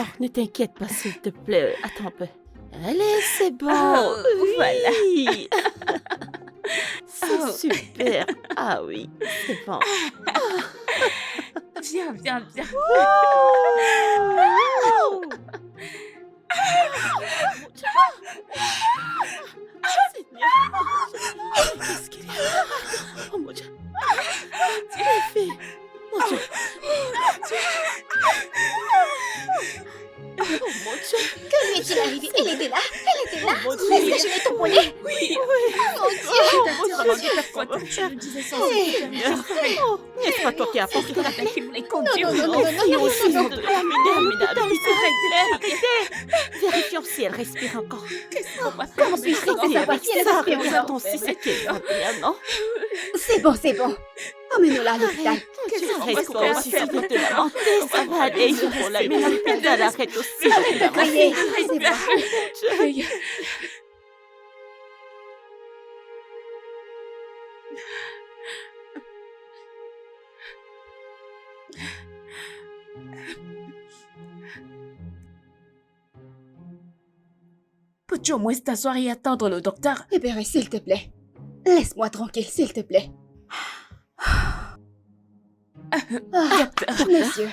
Alors, ne t'inquiète pas, s'il te plaît. Attends un peu. Allez, c'est bon. Voilà. Oui. C'est super. Ah oui, c'est bon. Viens, viens, viens. Qu'est-ce qu'il y a? Oh mon Dieu. Les filles. Mon Dieu. Oh mon Dieu. Que lui est-il arrivé? Elle était là? Elle était là? Oh mon Dieu. Est-ce que je l'ai tamponné? Oui. Mon Dieu! Oh mon Dieu. Je me disais ça. N'est-ce pas toi qui as apporté la clé? Qui voulait conduire. Non, non, non, non, Fille non, aussi, non, nom de Amina. Vérifions si elle respire encore. Comment puis-je savoir si elle respire encore? Attends, si c'est qu'elle va bien, non? C'est bon. Emmène-la à l'hôpital. Reste-toi aussi, s'il te lamenter, ça va aller. Il faut l'amener à l'hôpital, arrête aussi. Arrête de crier. C'est bon. Peux-tu au moins t'asseoir et attendre le docteur? Libérez, s'il te plaît. Laisse-moi tranquille, s'il te plaît. Monsieur.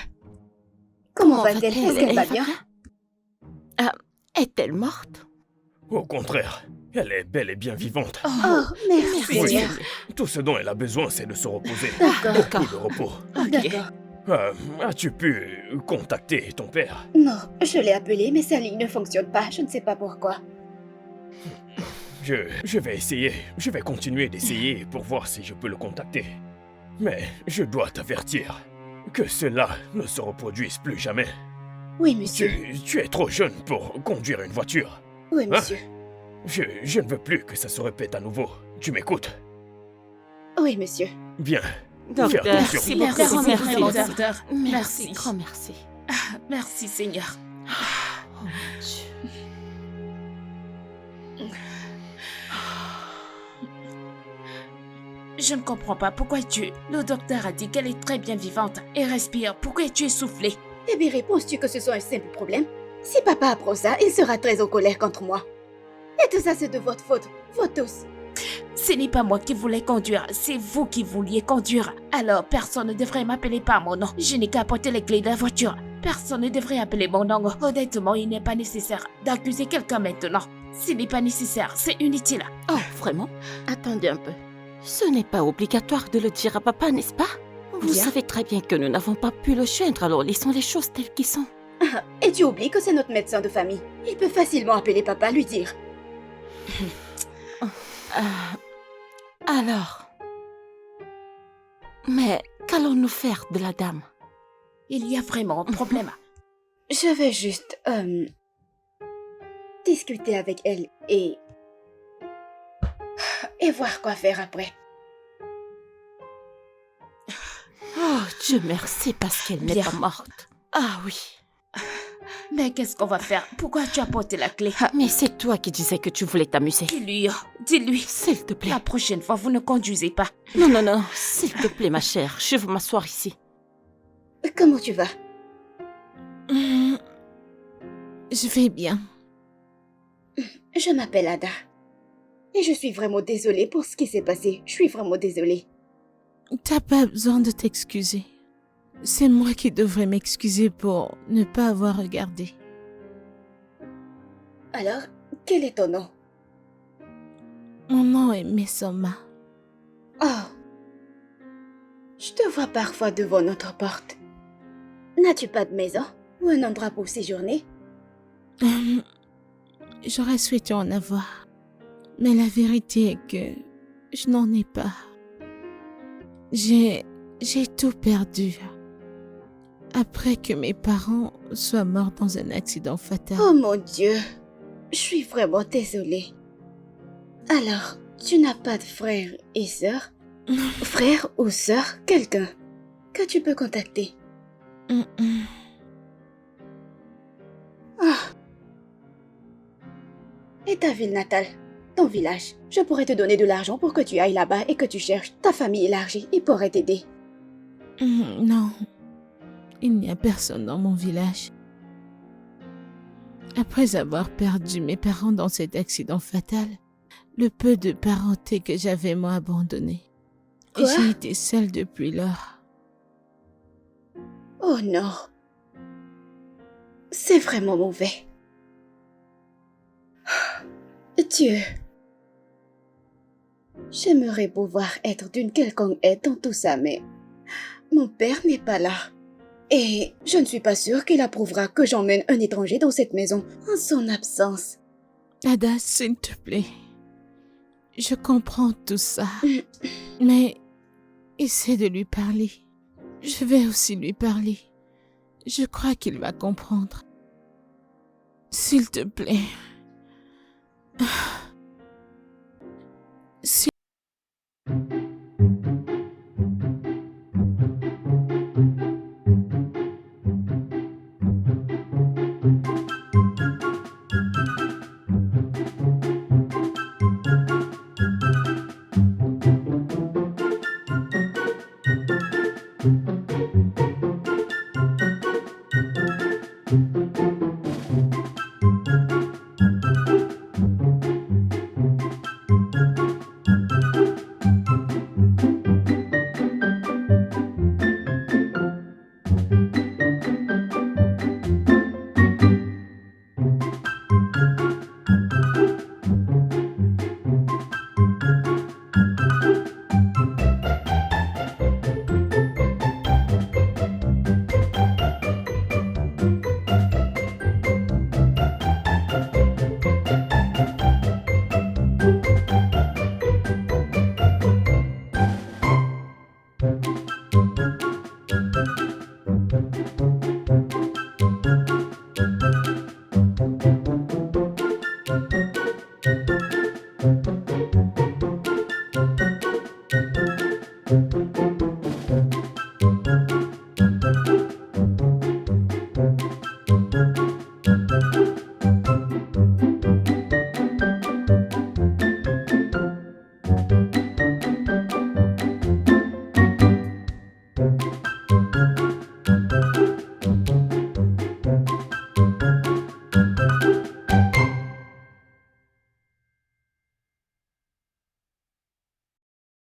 Comment va-t-elle? Est-ce qu'elle va bien? Est-elle morte? Au contraire, elle est bel et bien vivante. Oh, merci, Oui. Seigneur. Tout ce dont elle a besoin, c'est de se reposer. D'accord. Beaucoup de repos. D'accord. As-tu pu contacter ton père? Non, je l'ai appelé, mais sa ligne ne fonctionne pas. Je ne sais pas pourquoi. Je vais essayer. Je vais continuer d'essayer pour voir si je peux le contacter. Mais je dois t'avertir que cela ne se reproduise plus jamais. Oui, monsieur. Tu es trop jeune pour conduire une voiture. Oui, monsieur. Je ne veux plus que ça se répète à nouveau. Tu m'écoutes? Oui, monsieur. Bien. Docteur, Fais attention. merci Merci, beaucoup. vraiment, Merci. docteur. Merci, Merci. grand merci. Merci, Seigneur. Oh mon Dieu. Je ne comprends pas pourquoi Le docteur a dit qu'elle est très bien vivante et respire. Pourquoi es-tu essoufflée? Eh bien, réponds-tu que ce soit un simple problème? Si papa apprend ça, il sera très en colère contre moi. Et tout ça, c'est de votre faute. Vous tous. Ce n'est pas moi qui voulais conduire, c'est vous qui vouliez conduire. Alors, personne ne devrait m'appeler par mon nom. Je n'ai qu'à porter les clés de la voiture. Personne ne devrait appeler mon nom. Honnêtement, il n'est pas nécessaire d'accuser quelqu'un maintenant. Ce n'est pas nécessaire, c'est inutile. Oh, vraiment? Attendez un peu. Ce n'est pas obligatoire de le dire à papa, n'est-ce pas? Vous Bien. savez très bien que nous n'avons pas pu le joindre, alors laissons les choses telles qu'elles sont. Et tu oublies que c'est notre médecin de famille. Il peut facilement appeler papa, lui dire. Alors... Mais qu'allons-nous faire de la dame? Il y a vraiment un problème. Je vais juste, discuter avec elle et voir quoi faire après. Oh, Dieu merci parce qu'elle n'est Bien. pas morte. Ah oui. Mais qu'est-ce qu'on va faire? Pourquoi tu as porté la clé? Mais c'est toi qui disais que tu voulais t'amuser. Dis-lui. S'il te plaît. La prochaine fois, vous ne conduisez pas. Non. S'il te plaît, ma chère. Je veux m'asseoir ici. Comment tu vas? Je vais bien. Je m'appelle Ada. Et je suis vraiment désolée pour ce qui s'est passé. Je suis vraiment désolée. T'as pas besoin de t'excuser. C'est moi qui devrais m'excuser pour ne pas avoir regardé. Alors, quel est ton nom? Mon nom est Messoma. Oh. Je te vois parfois devant notre porte. N'as-tu pas de maison ou un endroit pour séjourner? J'aurais souhaité en avoir. Mais la vérité est que je n'en ai pas. J'ai tout perdu. Après que mes parents soient morts dans un accident fatal. Oh mon Dieu. Je suis vraiment désolée. Alors, tu n'as pas de frère et sœur? Frère ou sœur, quelqu'un que tu peux contacter? Ah. Et ta ville natale? Ton village? Je pourrais te donner de l'argent pour que tu ailles là-bas et que tu cherches ta famille élargie. Ils pourraient t'aider. Non. Il n'y a personne dans mon village. Après avoir perdu mes parents dans cet accident fatal, le peu de parenté que j'avais m'a abandonnée. Et Quoi? j'ai été seule depuis lors. Oh non. C'est vraiment mauvais. Dieu. J'aimerais pouvoir être d'une quelconque aide dans tout ça, mais mon père n'est pas là. Et je ne suis pas sûre qu'il approuvera que j'emmène un étranger dans cette maison en son absence. Ada, s'il te plaît. Je comprends tout ça. Mais essaie de lui parler. Je vais aussi lui parler. Je crois qu'il va comprendre. S'il te plaît. S'il te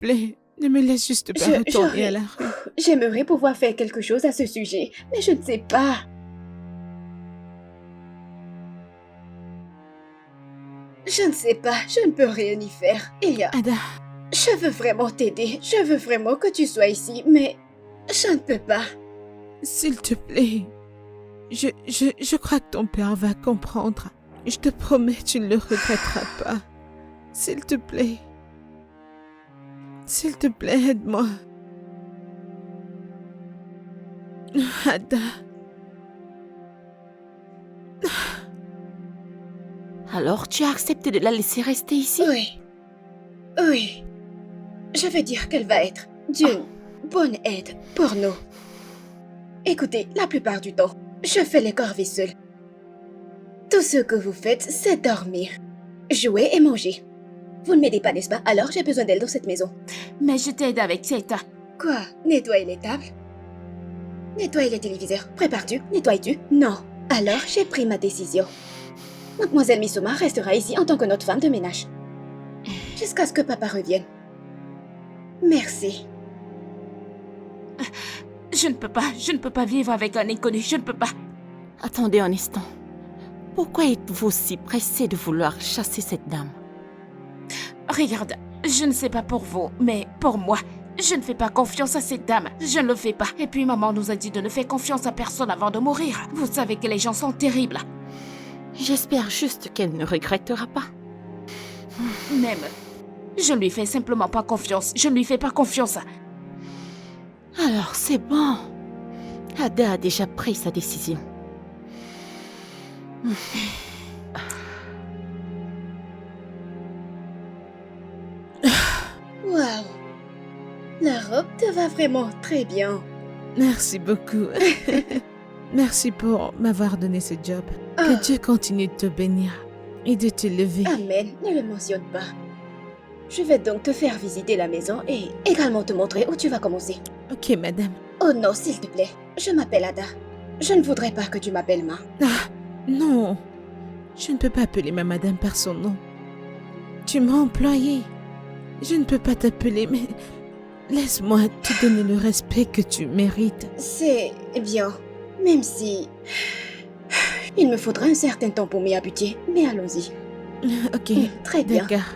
plaît, ne me laisse juste pas retourner à la rue. J'aimerais pouvoir faire quelque chose à ce sujet, mais je ne sais pas. Je ne sais pas, je ne peux rien y faire. Elia, Ada, je veux vraiment t'aider, je veux vraiment que tu sois ici, mais je ne peux pas. s'il te plaît. Je crois que ton père va comprendre. Je te promets, tu ne le regretteras pas. S'il te plaît. S'il te plaît, aide-moi. Ada. Alors, tu as accepté de la laisser rester ici? Oui. Oui. Je veux dire qu'elle va être d'une bonne aide pour nous. Écoutez, la plupart du temps, je fais les corvées seule. Tout ce que vous faites, c'est dormir, jouer et manger. Vous ne m'aidez pas, n'est-ce pas? Alors j'ai besoin d'elle dans cette maison. Mais je t'aide avec cette... Quoi? Nettoyer les tables? Nettoyer les téléviseurs? Prépares-tu? Nettoies-tu? Non. Alors j'ai pris ma décision. Mademoiselle Misuma restera ici en tant que notre femme de ménage. Jusqu'à ce que papa revienne. Merci. Je ne peux pas vivre avec un inconnu, je ne peux pas. Attendez un instant. Pourquoi êtes-vous si pressé de vouloir chasser cette dame? Regarde, je ne sais pas pour vous, mais pour moi, je ne fais pas confiance à cette dame. Je ne le fais pas. Et puis maman nous a dit de ne faire confiance à personne avant de mourir. Vous savez que les gens sont terribles. J'espère juste qu'elle ne regrettera pas. Même, je ne lui fais simplement pas confiance. Je ne lui fais pas confiance. Alors, c'est bon. Ada a déjà pris sa décision. Waouh. La robe te va vraiment très bien. Merci beaucoup. Merci pour m'avoir donné ce job. Ah. Que Dieu continue de te bénir et de te lever. Amen, ne le mentionne pas. Je vais donc te faire visiter la maison et également te montrer où tu vas commencer. Ok, madame. Oh non, s'il te plaît, je m'appelle Ada. Je ne voudrais pas que tu m'appelles Ma. Ah, non. Je ne peux pas appeler ma madame par son nom. Tu m'as employé. Je ne peux pas t'appeler, mais laisse-moi te donner le respect que tu mérites. C'est bien, même si... Il me faudra un certain temps pour m'y habituer, mais allons-y. Ok, Très bien. d'accord.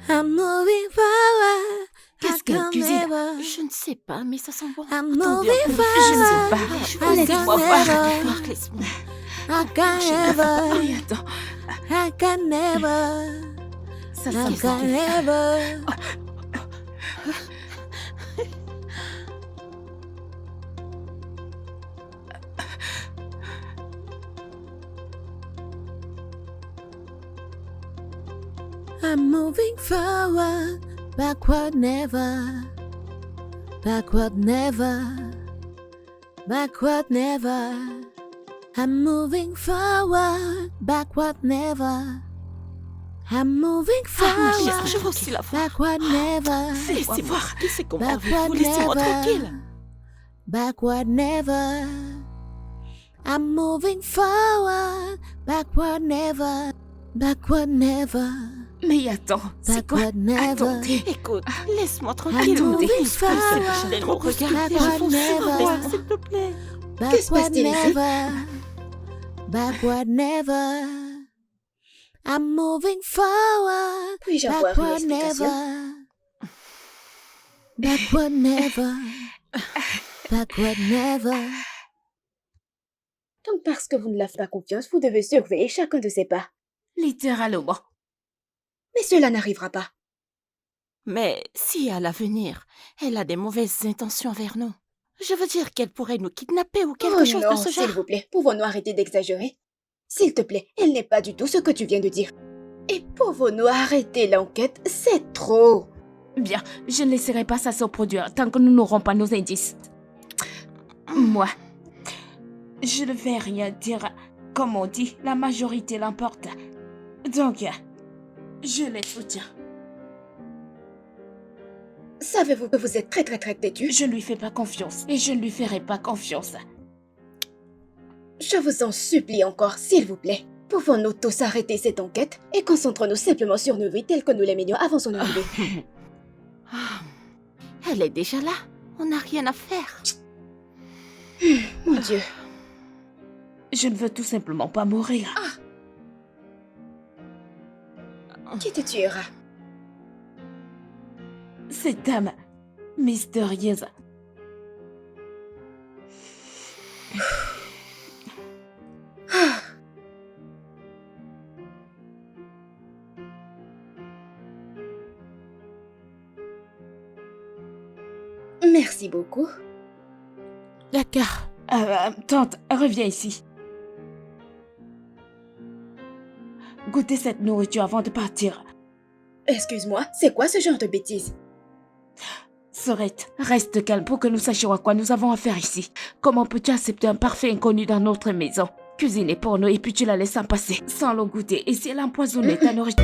I'm moving forward. Qu'est-ce qu'elle cuisine? Je ne sais pas, mais ça sent bon. I'm Attends, moving bien. Je ne sais forward. pas. I Laisse-moi can voir. never, Laisse-moi. I can never, Oui, attends. I can never, Ça I sent can bon. never. I'm moving forward, backward never, backward never, backward never. I'm moving forward, backward never. I'm moving Ma chère, forward, je veux aussi la voir. backward never, Laissez-moi voir qui c'est qu'on va avec backward vous. Laissez-moi never, tranquille. backward never. I'm moving forward, backward never, backward never, Mais attends, c'est quoi? backward never. Attendez. Écoute, laisse-moi tranquille. I'm moving Défile pas, forward, c'est tellement regardé. backward Je vous never. supplie, s'il te plaît. Que se Backward passe-t-il ici? never, backward never. I'm moving forward, Puis-je avoir une backward explication? never, backward never, backward never. Donc parce que vous ne l'avez pas confiance, vous devez surveiller chacun de ses pas. Littéralement. Mais cela n'arrivera pas. Mais si à l'avenir, elle a des mauvaises intentions envers nous, je veux dire qu'elle pourrait nous kidnapper ou quelque Oh chose non, de ce genre. s'il vous plaît, pouvons-nous arrêter d'exagérer? S'il te plaît, elle n'est pas du tout ce que tu viens de dire. Et pouvons-nous arrêter l'enquête? C'est trop. Bien, je ne laisserai pas ça se produire tant que nous n'aurons pas nos indices. Moi, je ne vais rien dire. Comme on dit, la majorité l'emporte. Donc, je les soutiens. Savez-vous que vous êtes très têtu? Je ne lui fais pas confiance et je ne lui ferai pas confiance. Je vous en supplie encore, s'il vous plaît. Pouvons-nous tous arrêter cette enquête et concentrons-nous simplement sur nos vies telles que nous les menions avant son arrivée? Ah, elle est déjà là. On n'a rien à faire. Mon Dieu. Je ne veux tout simplement pas mourir. Qui te tuera? Cette dame mystérieuse. Merci beaucoup. D'accord. Tante, reviens ici. Goûtez cette nourriture avant de partir. Excuse-moi, c'est quoi ce genre de bêtises? Sorette, reste calme pour que nous sachions à quoi nous avons affaire ici. Comment peux-tu accepter un parfait inconnu dans notre maison? Cuisiner pour nous et puis tu la laisses en passer, sans le goûter. Et si elle empoisonnait ta nourriture?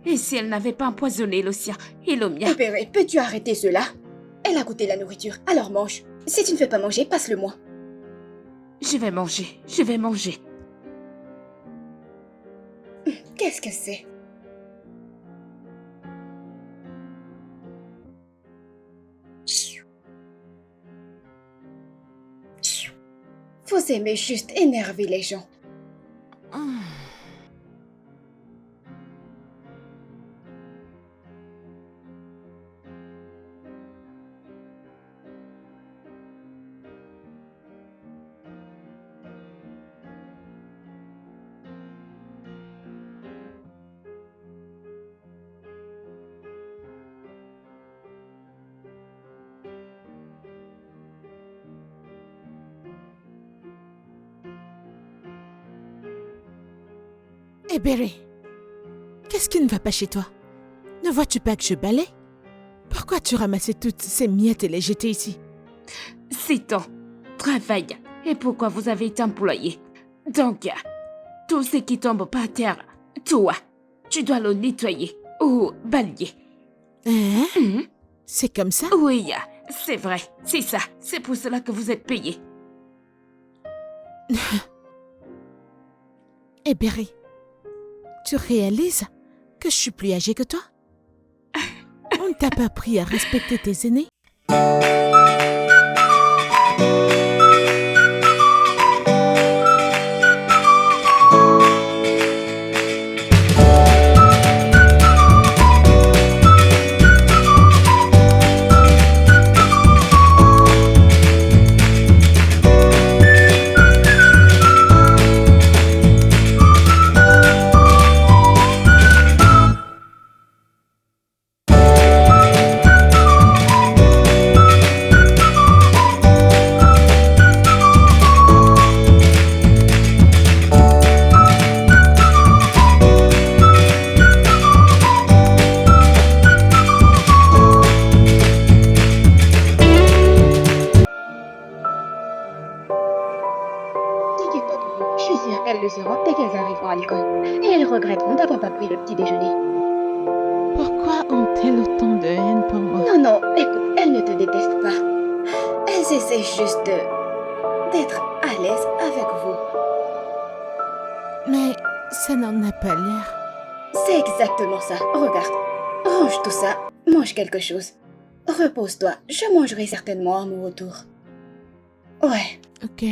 Et si elle n'avait pas empoisonné le sien et le mien? Opéré, peux-tu arrêter cela? Elle a goûté la nourriture, alors mange. Si tu ne fais pas manger, passe-le-moi. Je vais manger, je vais manger. Qu'est-ce que c'est? Vous aimez juste énerver les gens. Eh Berry, qu'est-ce qui ne va pas chez toi? Ne vois-tu pas que je balaie? Pourquoi tu ramassais toutes ces miettes et les jetais ici? C'est ton travail. Et pourquoi vous avez été employé? Donc, tout ce qui tombe par terre, toi, tu dois le nettoyer ou balayer. Hein? Mhm. C'est comme ça? Oui, c'est vrai, c'est ça. C'est pour cela que vous êtes payé. Eh Berry, tu réalises que je suis plus âgée que toi? On ne t'a pas appris à respecter tes aînés? T'inquiète pas pour eux. Je suis sûre qu'elles le seront dès qu'elles arriveront à l'école. Et elles regretteront d'avoir pas pris le petit déjeuner. Pourquoi ont-elles autant de haine pour moi? Non, non, écoute, elles ne te détestent pas. Elles essaient juste d'être à l'aise avec vous. Mais ça n'en a pas l'air. C'est exactement ça. Regarde, range tout ça, mange quelque chose. Repose-toi, je mangerai certainement à mon retour. Ouais. Ok.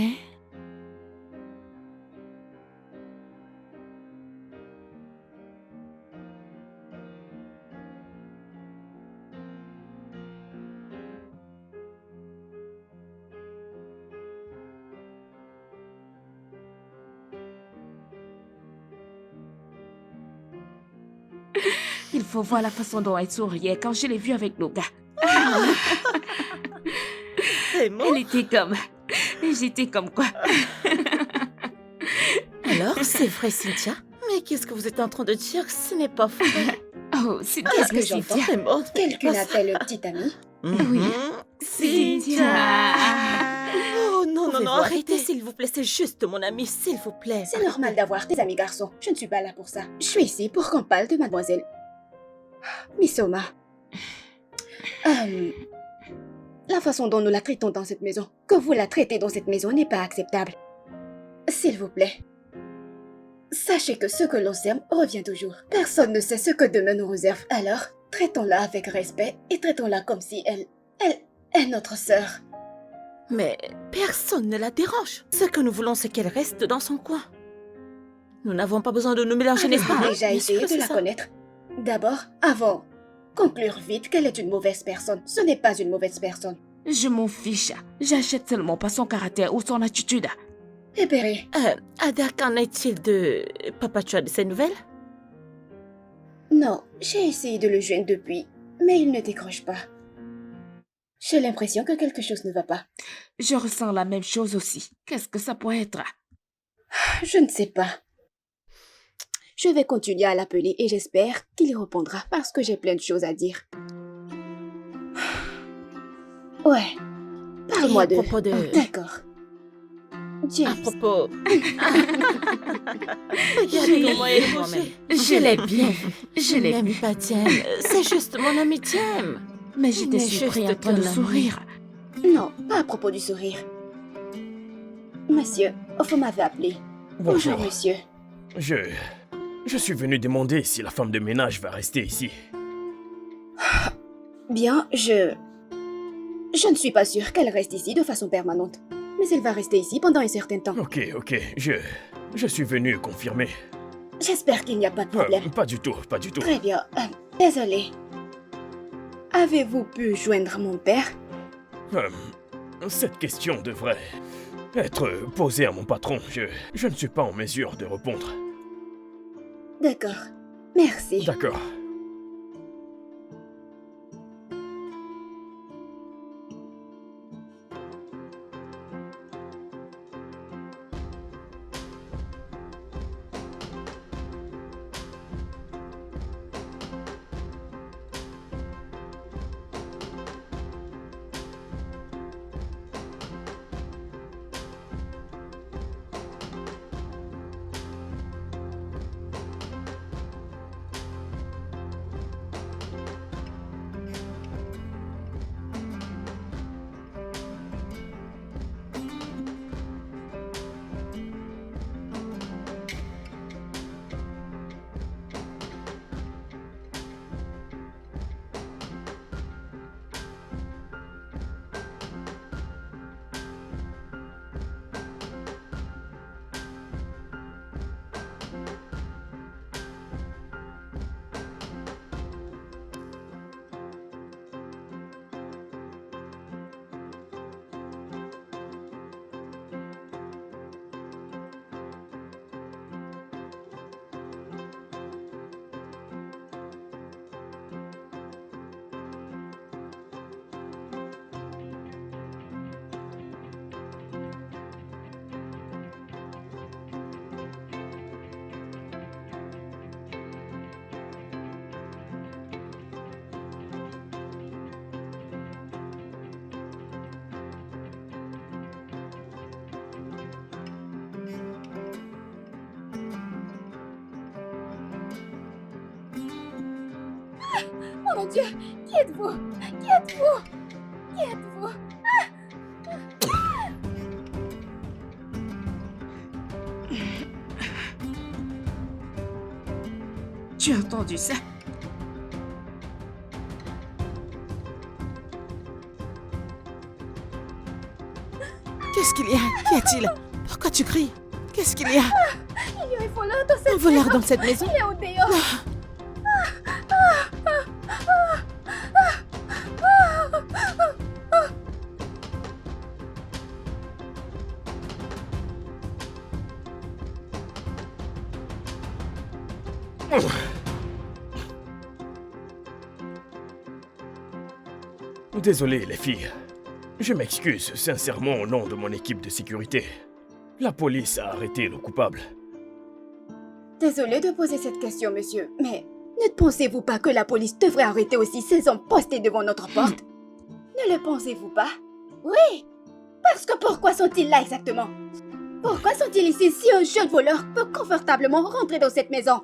Il faut voir la façon dont elle souriait quand je l'ai vue avec nos gars. C'est moi. Elle était comme... Et j'étais comme quoi? Alors, c'est vrai, Cynthia? Mais qu'est-ce que vous êtes en train de dire? Ce n'est pas vrai. Oh, c'est Qu'est-ce que Cynthia. j'entends? C'est bon. Quelqu'un appelle le petit ami. Oui. Cynthia. Oh non, non, Pouvez-vous non, arrêter? arrêtez, s'il vous plaît. C'est juste mon ami, s'il vous plaît. C'est normal d'avoir des amis garçons. Je ne suis pas là pour ça. Je suis ici pour qu'on parle de mademoiselle Misoma. La façon dont nous la traitons dans cette maison, que vous la traitez dans cette maison n'est pas acceptable. S'il vous plaît. Sachez que ce que l'on sème revient toujours. Personne ne sait ce que demain nous réserve. Alors, traitons-la avec respect et traitons-la comme si elle est notre sœur. Mais personne ne la dérange. Ce que nous voulons, c'est qu'elle reste dans son coin. Nous n'avons pas besoin de nous mélanger, n'est-ce pas? Avez-vous déjà Bien essayé sûr, de c'est la ça. connaître? D'abord, avant. Conclure vite qu'elle est une mauvaise personne. Ce n'est pas une mauvaise personne. Je m'en fiche. J'achète seulement pas son caractère ou son attitude. Eh Berry, Ada, qu'en est-il de Papa? Tu as de ses nouvelles? non, j'ai essayé de le joindre depuis, mais il ne décroche pas. J'ai l'impression que quelque chose ne va pas. Je ressens la même chose aussi. Qu'est-ce que ça pourrait être? Je ne sais pas. Je vais continuer à l'appeler et j'espère qu'il répondra parce que j'ai plein de choses à dire. Ouais, parle-moi Et à de... propos de- D'accord. À James, propos... Je Regardez l'ai comment elle vu est moi-même. rouge. Je l'ai bien vu. Je l'ai n'aime vu. pas Diem. C'est juste mon ami Diem. Mais Il j'étais n'est surpris juste en train de qu'un ami. sourire. non, pas à propos du sourire. Monsieur, vous m'avez appelé. Bonjour. Bonjour, monsieur. Je suis venu demander si la femme de ménage va rester ici. Bien, je ne suis pas sûre qu'elle reste ici de façon permanente. Mais elle va rester ici pendant un certain temps. Ok, je suis venu confirmer. J'espère qu'il n'y a pas de problème. Pas du tout, pas du tout. Très bien. Désolé. Avez-vous pu joindre mon père? Cette question devrait être posée à mon patron. Je ne suis pas en mesure de répondre. D'accord. Merci. D'accord. Oh mon Dieu! Qui êtes-vous? Qui êtes-vous? Qui êtes-vous? Tu as entendu ça? Qu'est-ce qu'il y a? Qu'y a-t-il? Pourquoi tu cries? Qu'est-ce qu'il y a? Il y a un voleur dans cette Un voleur maison. dans cette maison? Il est au dehors. Désolé, les filles. Je m'excuse sincèrement au nom de mon équipe de sécurité. La police a arrêté le coupable. Désolé de poser cette question, monsieur, mais ne pensez-vous pas que la police devrait arrêter aussi ces hommes postés devant notre porte? Ne le pensez-vous pas? Oui! Parce que pourquoi sont-ils là exactement? Pourquoi sont-ils ici si un jeune voleur peut confortablement rentrer dans cette maison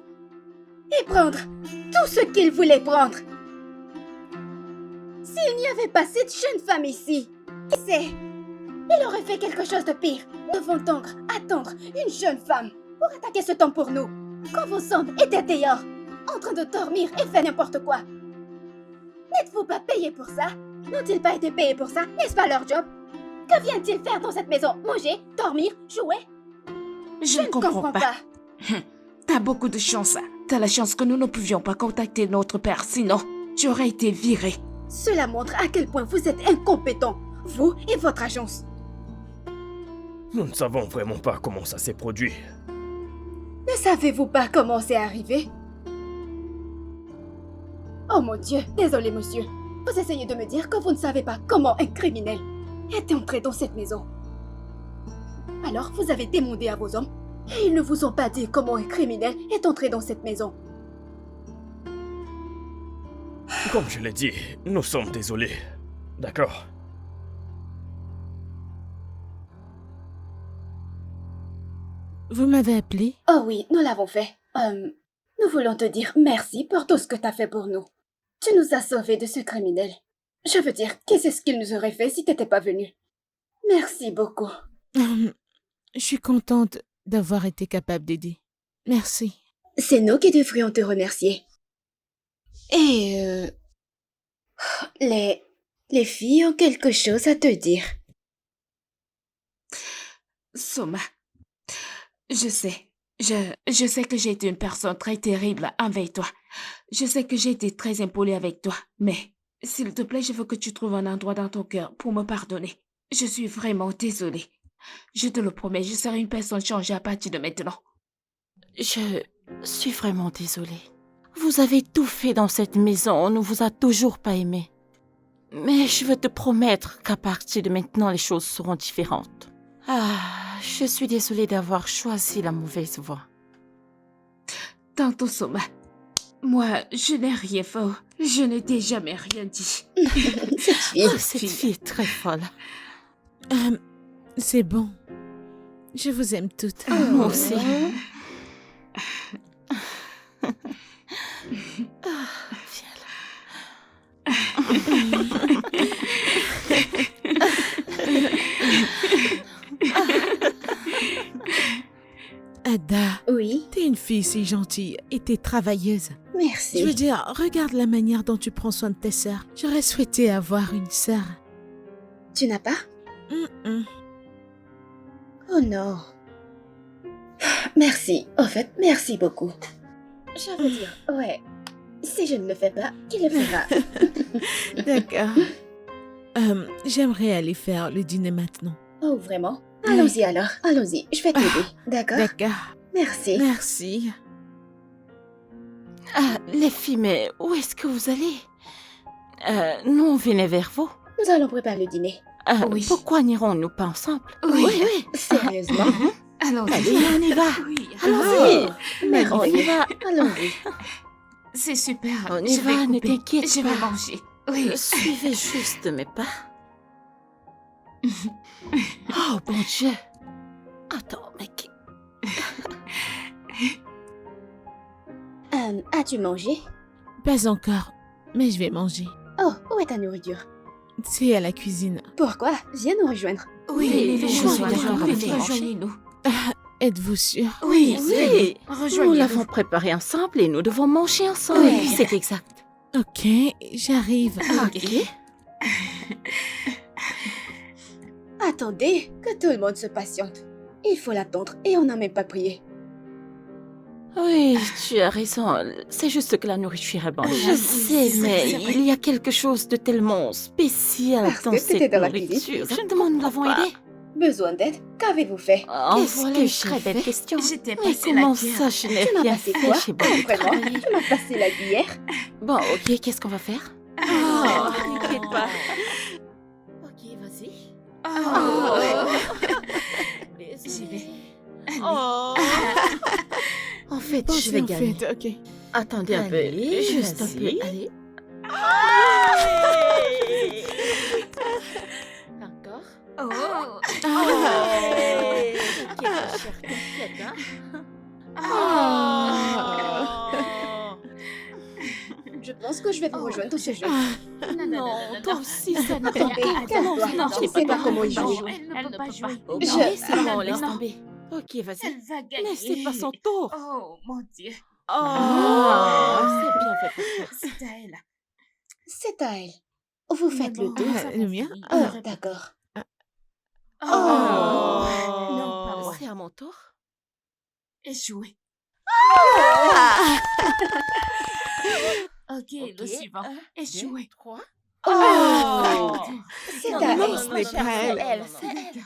et prendre tout ce qu'il voulait prendre? S'il n'y avait pas cette jeune femme ici, qui sait? Il aurait fait quelque chose de pire. Attendre une jeune femme pour attaquer cet homme pour nous. Quand vos hommes étaient dehors, en train de dormir et faire n'importe quoi. N'êtes-vous pas payés pour ça? N'ont-ils pas été payés pour ça? N'est-ce pas leur job? Que viennent-ils faire dans cette maison? Manger? Dormir? Jouer? Je ne comprends pas. T'as beaucoup de chance. T'as la chance que nous ne pouvions pas contacter notre père, sinon tu aurais été viré. Cela montre à quel point vous êtes incompétents, vous et votre agence. Nous ne savons vraiment pas comment ça s'est produit. Ne savez-vous pas comment c'est arrivé? Oh mon Dieu, désolé monsieur. Vous essayez de me dire que vous ne savez pas comment un criminel est entré dans cette maison. Alors vous avez demandé à vos hommes et ils ne vous ont pas dit comment un criminel est entré dans cette maison. Comme je l'ai dit, nous sommes désolés. D'accord? Vous m'avez appelé? Oh oui, nous l'avons fait. Nous voulons te dire merci pour tout ce que tu as fait pour nous. Tu nous as sauvés de ce criminel. Je veux dire, qu'est-ce qu'il nous aurait fait si t'étais pas venu? Merci beaucoup. Je suis contente d'avoir été capable d'aider. Merci. C'est nous qui devrions te remercier. Et les filles ont quelque chose à te dire. Soma, je sais que j'ai été une personne très terrible avec toi. Je sais que j'ai été très impolie avec toi. Mais, s'il te plaît, je veux que tu trouves un endroit dans ton cœur pour me pardonner. Je suis vraiment désolée. Je te le promets, je serai une personne changée à partir de maintenant. Je suis vraiment désolée. Vous avez tout fait dans cette maison, on ne vous a toujours pas aimé. Mais je veux te promettre qu'à partir de maintenant, les choses seront différentes. Ah, je suis désolée d'avoir choisi la mauvaise voie. Tantôt, Soma. Moi, je n'ai rien fait. Je ne t'ai jamais rien dit. Cette fille est très folle. C'est bon. Je vous aime toutes. Moi aussi. Viens Ada, Oui, t'es une fille si gentille et t'es travailleuse. merci. Je veux dire, regarde la manière dont tu prends soin de tes sœurs. J'aurais souhaité avoir une sœur. Tu n'as pas? Oh non. Merci. En fait, merci beaucoup. Je veux dire, ouais. Si je ne le fais pas, qui le fera? D'accord. J'aimerais aller faire le dîner maintenant. Oh, vraiment? Allons-y alors. Allons-y. Je vais t'aider. D'accord? D'accord. Merci. Merci. Ah, les filles, mais où est-ce que vous allez? Nous, on venait vers vous. Nous allons préparer le dîner. Oui. Pourquoi n'irons-nous pas ensemble? Oui. Sérieusement? Allons-y. Allez, on y va. Oui. Allons-y. Merci. On y va. Allons-y. C'est super. On y Je vais va, ne couper. t'inquiète Je vais pas. manger. Oui. Suivez juste mes pas. Oh, bon Dieu. Attends, mais qui... As-tu mangé? Pas encore. mais je vais manger. Oh, où est ta nourriture? C'est à la cuisine. Pourquoi? Viens nous rejoindre. Oui, rejoignez-nous. rejoignez-nous. Êtes-vous sûr? Oui, oui. Nous Rejoignez-nous. l'avons préparé ensemble et nous devons manger ensemble. Oui. C'est exact. Ok, j'arrive. Ok. Attendez, que tout le monde se patiente. Il faut l'attendre et on n'a même pas prié. Oui, tu as raison. C'est juste que la nourriture est bonne. Je sais, mais il y a quelque chose de tellement spécial Parce dans que t'étais cette dans la nourriture. cuisine, Je me demande, nous l'avons aidé. Besoin d'aide? Qu'avez-vous fait? Oh, Qu'est-ce voilà que une j'ai très belle fait? question. J'étais Mais passée la comment cuillère. ça, je n'ai Tu m'as rien passé fait? quoi? J'ai beaucoup Vraiment? travaillé. Tu m'as passé la cuillère? Bon, ok, qu'est-ce qu'on va faire? Oh. T'inquiète pas. Ok, vas-y. Oh. Désolée. vais. Oh. En fait, je Pensez vais en gagner. fait, ok. Attendez un peu. Allez, Juste un peu. vas-y. Allez. Encore. Oh. T'inquiète, ma chère, t'inquiète, hein. Je pense que je vais vous rejoindre dans ce jeu. Non, toi aussi, ça ne Attendez, calme-toi. non, Je ne sais pas comment il joue. Elle ne peut pas jouer. Ok, Je- c'est bon, laisse Non. tomber. Ok, vas-y. Elle va gagner. Laissez pas son tour. Oh mon Dieu. Oh, c'est bien fait pour toi. C'est à elle. C'est à elle. Vous faites le Non, tour. nous avons le mien? fini. Oh, d'accord. Oh. Oh. Non, pas moi. C'est à mon tour. Échoué. Ok, le Ok, suivant. 1, Échoué. 2, 3. Oh! C'est Non, à non, elle. non, ce non, n'est non, pas c'est elle. c'est elle.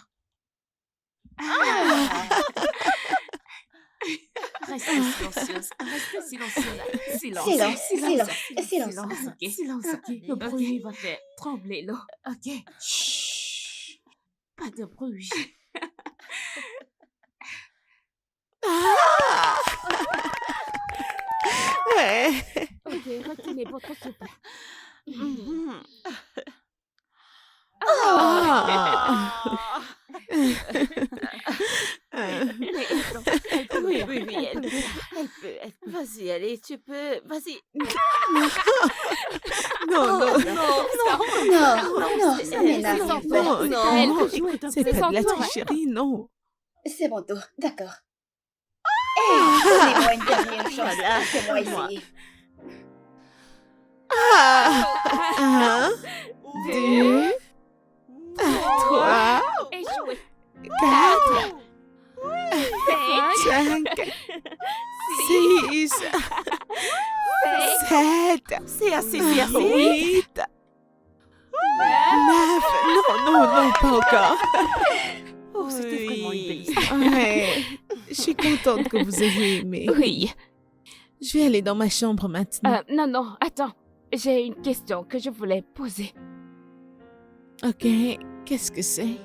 Restez silencieuse. Restez silencieuse. Silence. Silence, silence, silence. Silence, ok. Silence, ok. Le bruit va faire trembler l'eau. Ok. Chut. Pas de bruit. Ouais. Ok, retenez votre souffle. Mhm. Oui, oui, oui, elle peut. Vas-y, allez, tu peux. Vas-y. Non, non, Non, ça m'énerve. non, Elle non, peut jouer. c'est C'est pas de la son tour. tricherie, non. C'est mon tour, d'accord. Hey, donnez-moi une dernière chance. Voilà, Laissez-moi moi. essayer. Un, deux, trois, Échoué. quatre, Cinq. 5, 6, 7, C'est assez, c'est assez. 8, 9. Non, non, non, pas encore. Oh, c'était Oui. vraiment une belle histoire. Ouais, je suis contente que vous ayez aimé. Oui. Je vais aller dans ma chambre maintenant. Non, non, attends. J'ai une question que je voulais poser. Ok, qu'est-ce que c'est?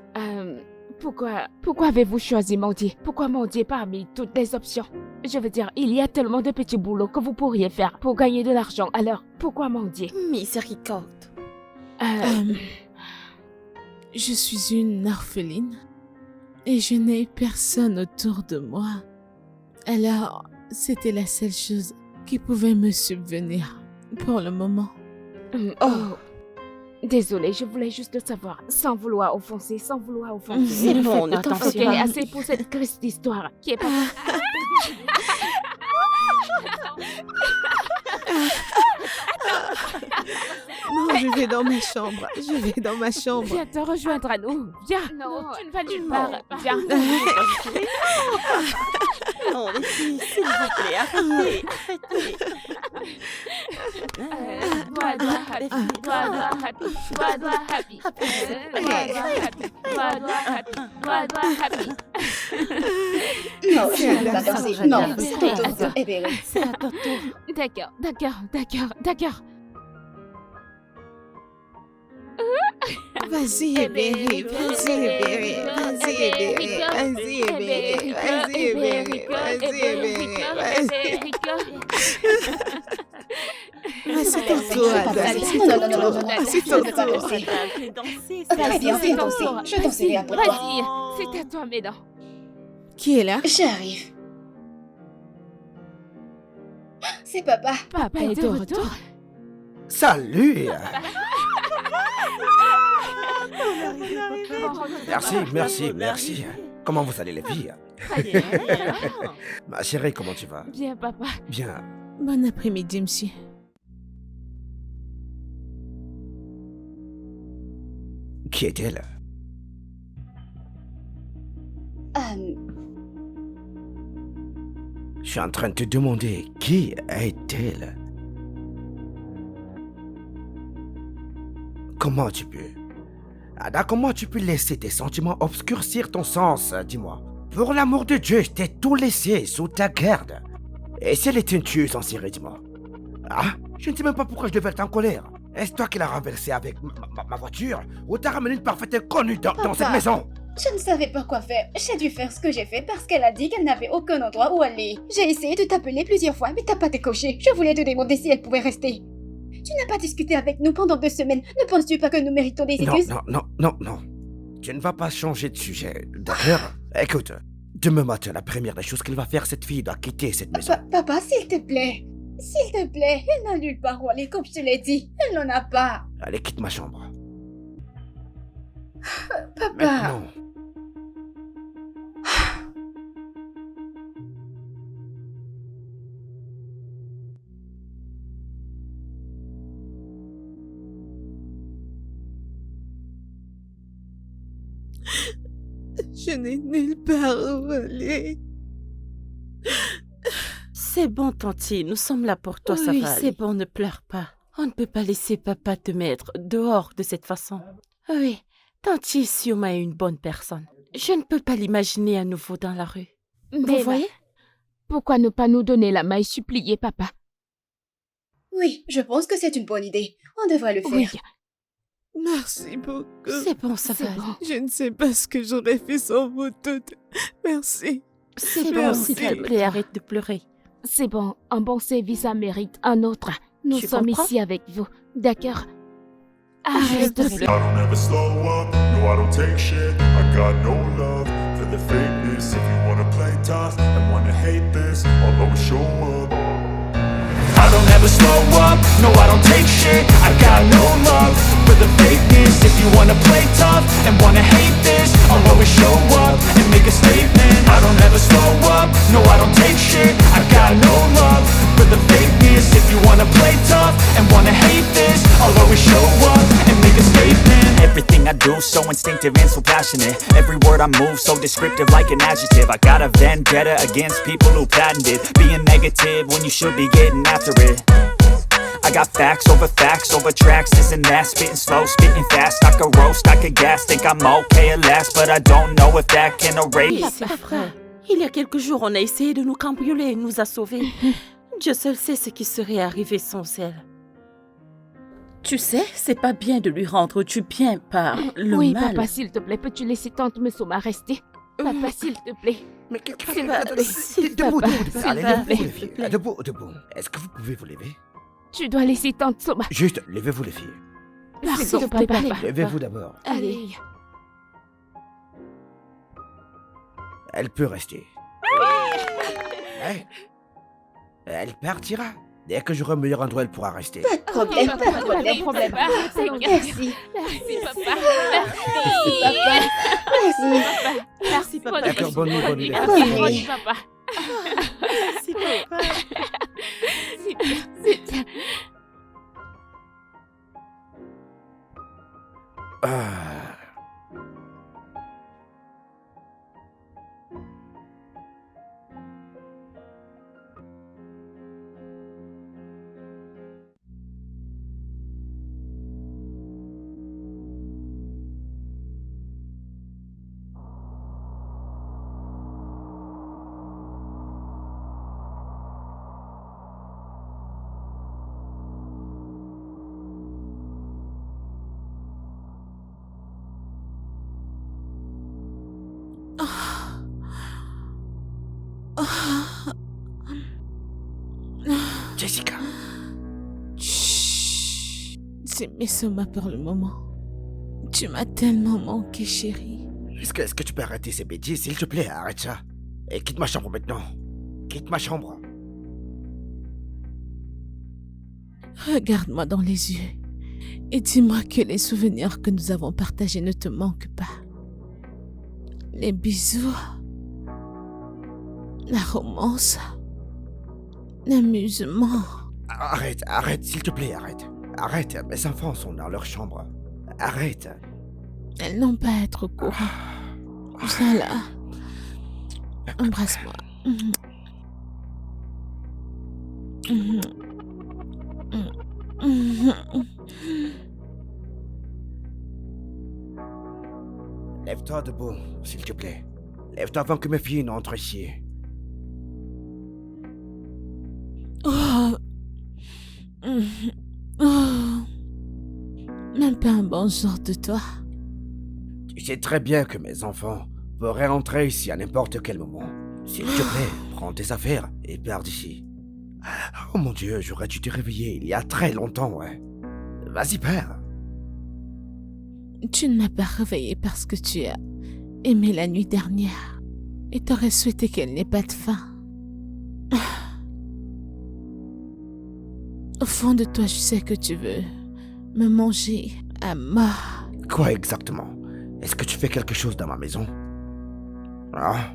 Pourquoi avez-vous choisi Mandier? Pourquoi Mandier parmi toutes les options? Je veux dire, il y a tellement de petits boulots que vous pourriez faire pour gagner de l'argent. Alors, pourquoi Mandier? Miséricorde. Je suis une orpheline et je n'ai personne autour de moi. Alors, c'était la seule chose qui pouvait me subvenir pour le moment. Oh. Désolée, je voulais juste le savoir, sans vouloir offenser, sans vouloir offenser. C'est Ne bon, faites ne pas t'en attention. fais Ok, pas. assez pour cette triste histoire qui est pas... Non, je vais dans ma chambre. Je vais dans ma chambre. Viens te rejoindre à nous. Viens. Non, tu ne vas nulle part. Viens. Non, les filles, s'il vous plaît, arrêtez, arrêtez. Doigt happy. Doigt happy. Doigt happy. Doigt happy. Non, je ne peux pas D'accord, danser. Jeanne, Non, arrête. c'est ton tour. Eh bien oui. C'est à ton tour. D'accord. Vas-y, Eberi. Vas-y, Eberi. Vas-y, Eberi. Vas-y, Eberi. Vas-y, Eberi. Vas-y, Eberi. Vas-y. C'est ton tour, Adèle. C'est Non, ton non, non, non, tour. non, C'est je ton ne peux pas tour. danser. Viens danser, Très bien, C'est viens ton danser. tour. Je danserai après toi. Vas-y, c'est à toi, Médan. Qui est là? J'arrive. C'est papa. Papa est de retour. Salut. Merci. Comment vous allez les filles? Très bien. Ma chérie, comment tu vas? Bien, papa. Bien. Bon après-midi, monsieur. Qui est-elle? Je suis en train de te demander, qui est-elle? Comment tu peux? Ada, comment tu peux laisser tes sentiments obscurcir ton sens, dis-moi? Pour l'amour de Dieu, je t'ai tout laissé sous ta garde. Et si elle était une tueuse en série, dis-moi? Ah, je ne sais même pas pourquoi je devais être en colère. Est-ce toi qui l'as renversée avec ma voiture? Ou t'as ramené une parfaite inconnue dans cette maison? Je ne savais pas quoi faire. J'ai dû faire ce que j'ai fait parce qu'elle a dit qu'elle n'avait aucun endroit où aller. J'ai essayé de t'appeler plusieurs fois, mais t'as pas décoché. Je voulais te demander si elle pouvait rester. Tu n'as pas discuté avec nous pendant 2 semaines. Ne penses-tu pas que nous méritons des excuses? Non. Tu ne vas pas changer de sujet, d'accord? Écoute, demain matin, la première des choses qu'elle va faire, cette fille doit quitter cette maison. Papa, s'il te plaît. S'il te plaît, elle n'a nulle part où aller, comme je te l'ai dit. Elle n'en a pas. Allez, quitte ma chambre. Papa. Maintenant. Je n'ai nulle part où aller. C'est bon, Tanti, nous sommes là pour toi, ça Oui, va. C'est bon, ne pleure pas. On ne peut pas laisser papa te mettre dehors de cette façon. Oui, Tanti Sioma est une bonne personne. Je ne peux pas l'imaginer à nouveau dans la rue. Mais Vous voyez? pourquoi ne pas nous donner la main et supplier, papa? Oui, je pense que c'est une bonne idée. On devrait le faire. Oui, Merci beaucoup. C'est bon, ça c'est va. bon. Je ne sais pas ce que j'aurais fait sans vous toutes. Merci. C'est bon, Merci. s'il te plaît, arrête de pleurer. C'est bon, un bon service en mérite un autre. Nous Tu sommes comprends? ici avec vous, d'accord? Arrête de Arrête de pleurer. I don't ever slow up, no I don't take shit. I got no love for the fakeness. If you wanna play tough and wanna hate this, I'll always show up. I don't ever slow up, no I don't take shit. I got no love for the fakeness. If you wanna play tough and wanna hate this, I'll always show up and make a statement. I don't ever slow up, no I don't take shit. I got no love for the fakeness. If you wanna play tough and wanna hate this, I'll always show up and make a statement. Everything I do so instinctive and so passionate. Every word I move so descriptive like an adjective. I got a vendetta against people who patented being negative when you should be getting after it. I got facts over tracks, this and that. Spitting slow, spitting fast. I could roast, I could gas. Think I'm okay at last, but I don't know if that can erase. Oui, c'est vrai. Il y a quelques jours, on a essayé de nous cambrioler et nous a sauvés. Dieu seul sait ce qui serait arrivé sans elle. Tu sais, c'est pas bien de lui rendre du bien par le Oui, mal. papa, s'il te plaît, peux-tu laisser tante Mesoma rester? Papa, s'il te plaît. Mais qu'est-ce S'il que te plaît. Debout, Papa, debout. s'il Allez, te levez-vous plaît. les filles. Debout. Est-ce que vous pouvez vous lever? Tu dois laisser tante Soma. Juste, levez-vous les filles. S'il Pardon, te plaît, papa. papa. Levez-vous d'abord. Allez. Elle peut rester. Ouais. Elle partira. Dès que j'aurai un meilleur endroit, elle pourra rester. Pas de problème, pas de Pas de problème. problème. Merci. Merci, papa. Merci, papa. Merci. Merci, papa. D'accord, bonne nuit, bonne nuit. Bonne nuit. Papa. Merci, papa. C'est bien, c'est bien. Ah. Jessica. Chut. C'est Mesoma pour le moment. Tu m'as tellement manqué, chérie. Est-ce que tu peux arrêter ces bêtises, s'il te plaît? Arrête ça. Et quitte ma chambre maintenant. Quitte ma chambre. Regarde-moi dans les yeux et dis-moi que les souvenirs que nous avons partagés ne te manquent pas. Les bisous, la romance, l'amusement. Arrête, s'il te plaît, arrête. Arrête, mes enfants sont dans leur chambre. Arrête. Elles n'ont pas à être au courant. Viens là. Embrasse-moi. Lève-toi debout, s'il te plaît. Lève-toi avant que mes filles n'entrent ici. Oh. Oh. Même pas un bonjour de toi. Tu sais très bien que mes enfants pourraient entrer ici à n'importe quel moment. S'il te plaît, prends tes affaires et pars d'ici. Oh mon Dieu, j'aurais dû te réveiller il y a très longtemps, ouais. Vas-y, pars. Tu ne m'as pas réveillé parce que tu as aimé la nuit dernière et t'aurais souhaité qu'elle n'ait pas de fin. Au fond de toi, je sais que tu veux me manger à mort. Quoi exactement? Est-ce que tu fais quelque chose dans ma maison? Ah.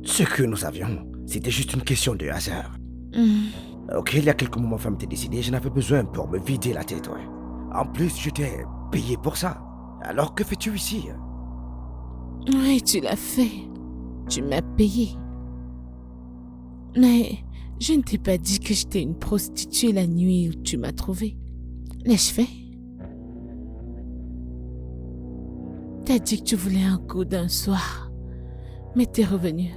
Ce que nous avions, c'était juste une question de hasard. Ok, il y a quelques moments, ma femme t'est décidée, j'en avais besoin pour me vider la tête, ouais. En plus, je t'ai payé pour ça. Alors que fais-tu ici? Oui, tu l'as fait. Tu m'as payé. Mais je ne t'ai pas dit que j'étais une prostituée la nuit où tu m'as trouvée. L'ai-je fait? T'as dit que tu voulais un coup d'un soir, mais t'es revenu,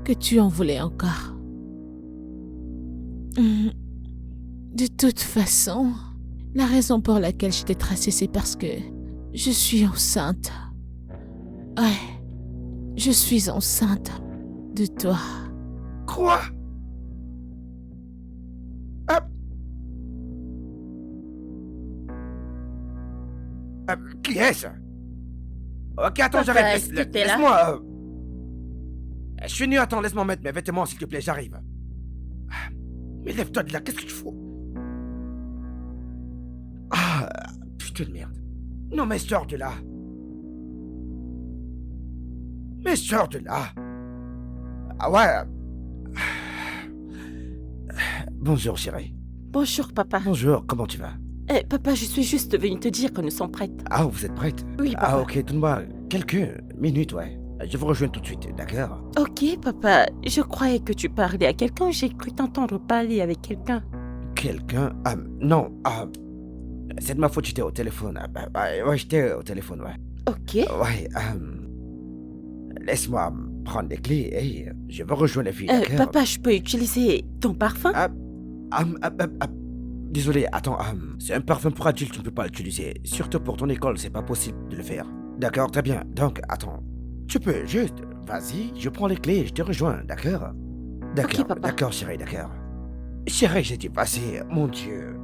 que tu en voulais encore. De toute façon, la raison pour laquelle je t'ai tracé, c'est parce que je suis enceinte. Ouais, je suis enceinte de toi. Quoi? Qui est-ce? Ok, attends, Papa, j'arrive. est-ce que t'es là? Laisse-moi. Je suis nu, attends, laisse-moi mettre mes vêtements, s'il te plaît, j'arrive. Mais lève-toi de là, qu'est-ce que tu fous? Ah, putain de merde. Non, mais sors de là. Mais sors de là. Ah ouais. Bonjour, chérie. Bonjour, papa. Bonjour, comment tu vas? Papa, je suis juste venue te dire que nous sommes prêtes. Ah, vous êtes prête? Oui, papa. Ah, ok, donne-moi quelques minutes, ouais. Je vous rejoins tout de suite, d'accord? Ok, papa. Je croyais que tu parlais à quelqu'un. J'ai cru t'entendre parler avec quelqu'un. Quelqu'un? Non, c'est de ma faute, j'étais au téléphone. Ouais, j'étais au téléphone, ouais. Ok. Ouais, laisse-moi prendre les clés et je vais rejoindre les filles, d'accord? Papa, je peux utiliser ton parfum? Désolé, attends, c'est un parfum pour adulte, tu ne peux pas l'utiliser. Surtout pour ton école, c'est pas possible de le faire. D'accord, très bien. Donc, attends. Tu peux juste... Vas-y, je prends les clés et je te rejoins, d'accord? D'accord, Ok, papa. d'accord, chérie, d'accord. Chérie, j'ai dit, vas-y, mon Dieu.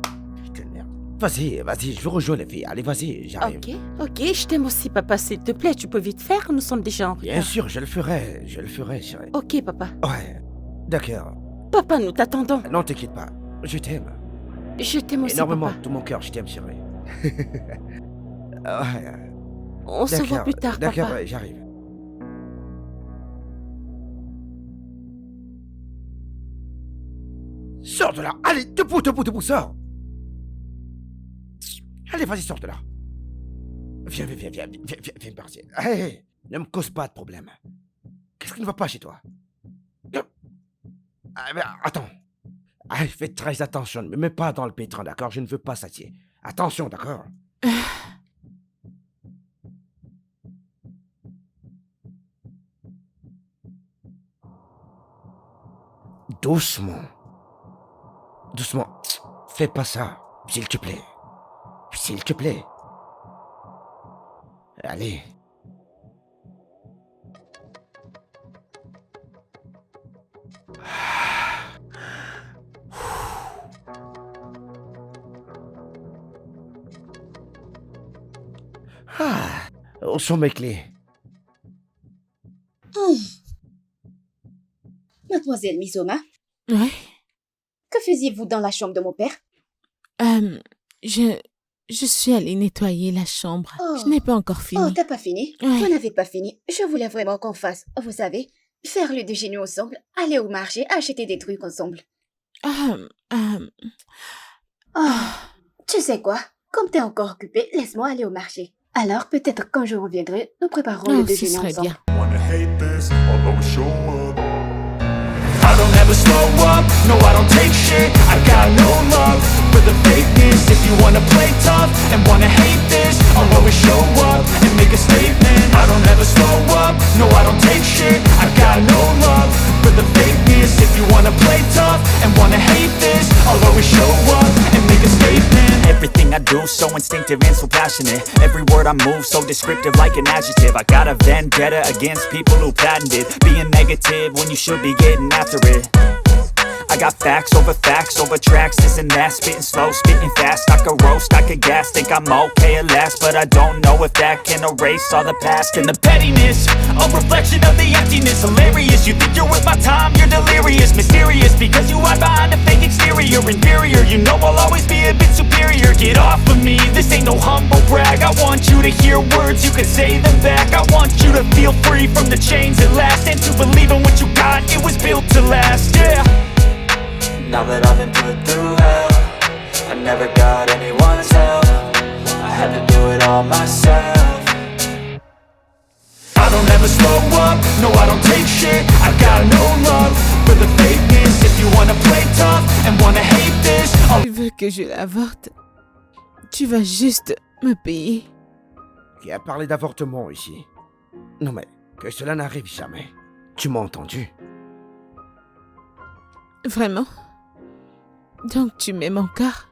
Putain de merde. Vas-y, je vous rejoins les filles. Allez, vas-y, j'arrive. Ok, je t'aime aussi, papa. S'il te plaît, tu peux vite faire. Nous sommes déjà en retard. Bien sûr, je le ferai, chérie. Ok, papa. Ouais, d'accord. Papa, nous t'attendons. Non, t'inquiète pas, je t'aime. Je t'aime aussi, Énormément, papa. tout mon cœur, je t'aime, chérie. Ouais. On se voit plus tard, papa. D'accord, ouais, j'arrive. Sors de là. Allez, debout, sors. Allez, vas-y, sors de là. Viens partir. Hey, ne me cause pas de problème. Qu'est-ce qui ne va pas chez toi? Attends. Fais très attention, ne me mets pas dans le pétrin, d'accord? Je ne veux pas s'attirer. Attention, d'accord? Doucement. Fais pas ça, s'il te plaît. Allez. Où sont mes clés? Mademoiselle Mizoma, Ouais. que faisiez-vous dans la chambre de mon père? Euh, je, je suis allée nettoyer la chambre. Oh. Je n'ai pas encore Oh, fini. t'as pas fini? Ouais. Vous n'avez pas fini. Je voulais vraiment qu'on fasse, vous savez, faire le déjeuner ensemble, aller au marché, acheter des trucs ensemble. Oh, tu sais quoi? Comme t'es encore occupé, laisse-moi aller au marché. Alors peut-être quand je reviendrai, nous préparerons le Oh, ce déjeuner serait ensemble. bien. Wanna hate this, I'll always show up. I don't ever slow up, no I don't take shit. I got no love for the fakeness. If you wanna play tough and wanna hate this, I'll always show up and make a statement. I don't ever slow up, no I don't take shit. I got no love for the fakeness. If you wanna play tough and wanna hate this, I'll always show up and make a statement. Everything I do so instinctive and so passionate. Every word I move so descriptive like an adjective. I got a vendetta against people who patented being negative when you should be getting after it. I got facts over tracks, this and that. Spitting slow, spitting fast. I could roast, I could gas. Think I'm okay at last, but I don't know if that can erase all the past. And the pettiness, a reflection of the emptiness. Hilarious, you think you're worth my time, you're delirious. Mysterious, because you hide behind a fake exterior. Inferior, you know I'll always be a bit superior. Get off of me, this ain't no humble brag. I want you to hear words, you can say them back. I want you to feel free from the chains at last, and to believe in what you got, it was built to last, yeah. Now that I've been put through hell, I never got anyone's help. I had to do it all myself. I don't ever slow up, no I don't take shit. I got no love for the fakeness. If you wanna play tough and wanna hate this, Tu veux que je l'avorte? Tu vas juste me payer. Qui a parlé d'avortement ici? Non mais, que cela n'arrive jamais. Tu m'as entendu? Vraiment? Donc tu m'aimes encore?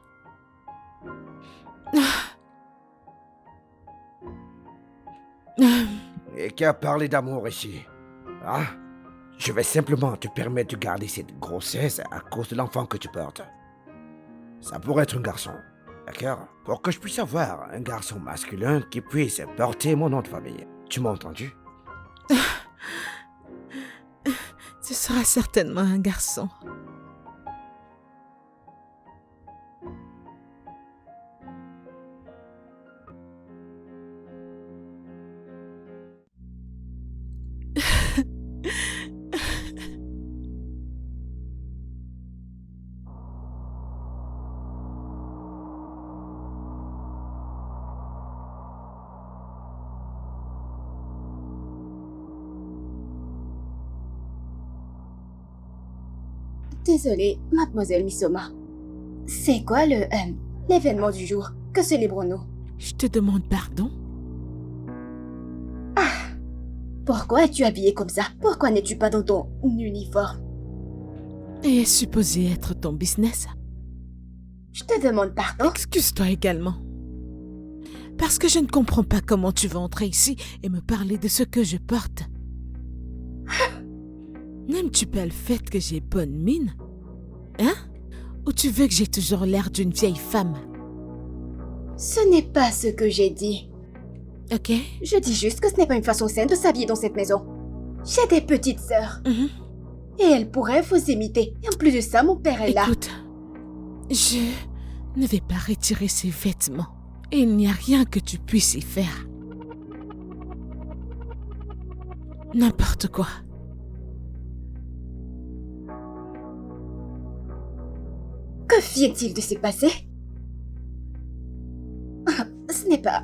Et qui a parlé d'amour ici? Hein? Je vais simplement te permettre de garder cette grossesse à cause de l'enfant que tu portes. Ça pourrait être un garçon, d'accord? Pour que je puisse avoir un garçon masculin qui puisse porter mon nom de famille. Tu m'as entendu? Ce sera certainement un garçon. Désolée, mademoiselle Misoma. C'est quoi l'événement du jour? Que célébrons-nous? Je te demande pardon? Pourquoi es-tu habillée comme ça? Pourquoi n'es-tu pas dans ton uniforme? Et est supposé être ton business? Je te demande pardon? Excuse-toi également. Parce que je ne comprends pas comment tu vas entrer ici et me parler de ce que je porte. N'aimes-tu pas le fait que j'ai bonne mine? Hein? Ou tu veux que j'ai toujours l'air d'une vieille femme? Ce n'est pas ce que j'ai dit. Ok? Je dis juste que ce n'est pas une façon saine de s'habiller dans cette maison. J'ai des petites sœurs. Mhm. Et elles pourraient vous imiter. Et en plus de ça, mon père est là. Écoute, je ne vais pas retirer ces vêtements. Et il n'y a rien que tu puisses y faire. N'importe quoi. Que vient-il de se passer? Ce n'est pas...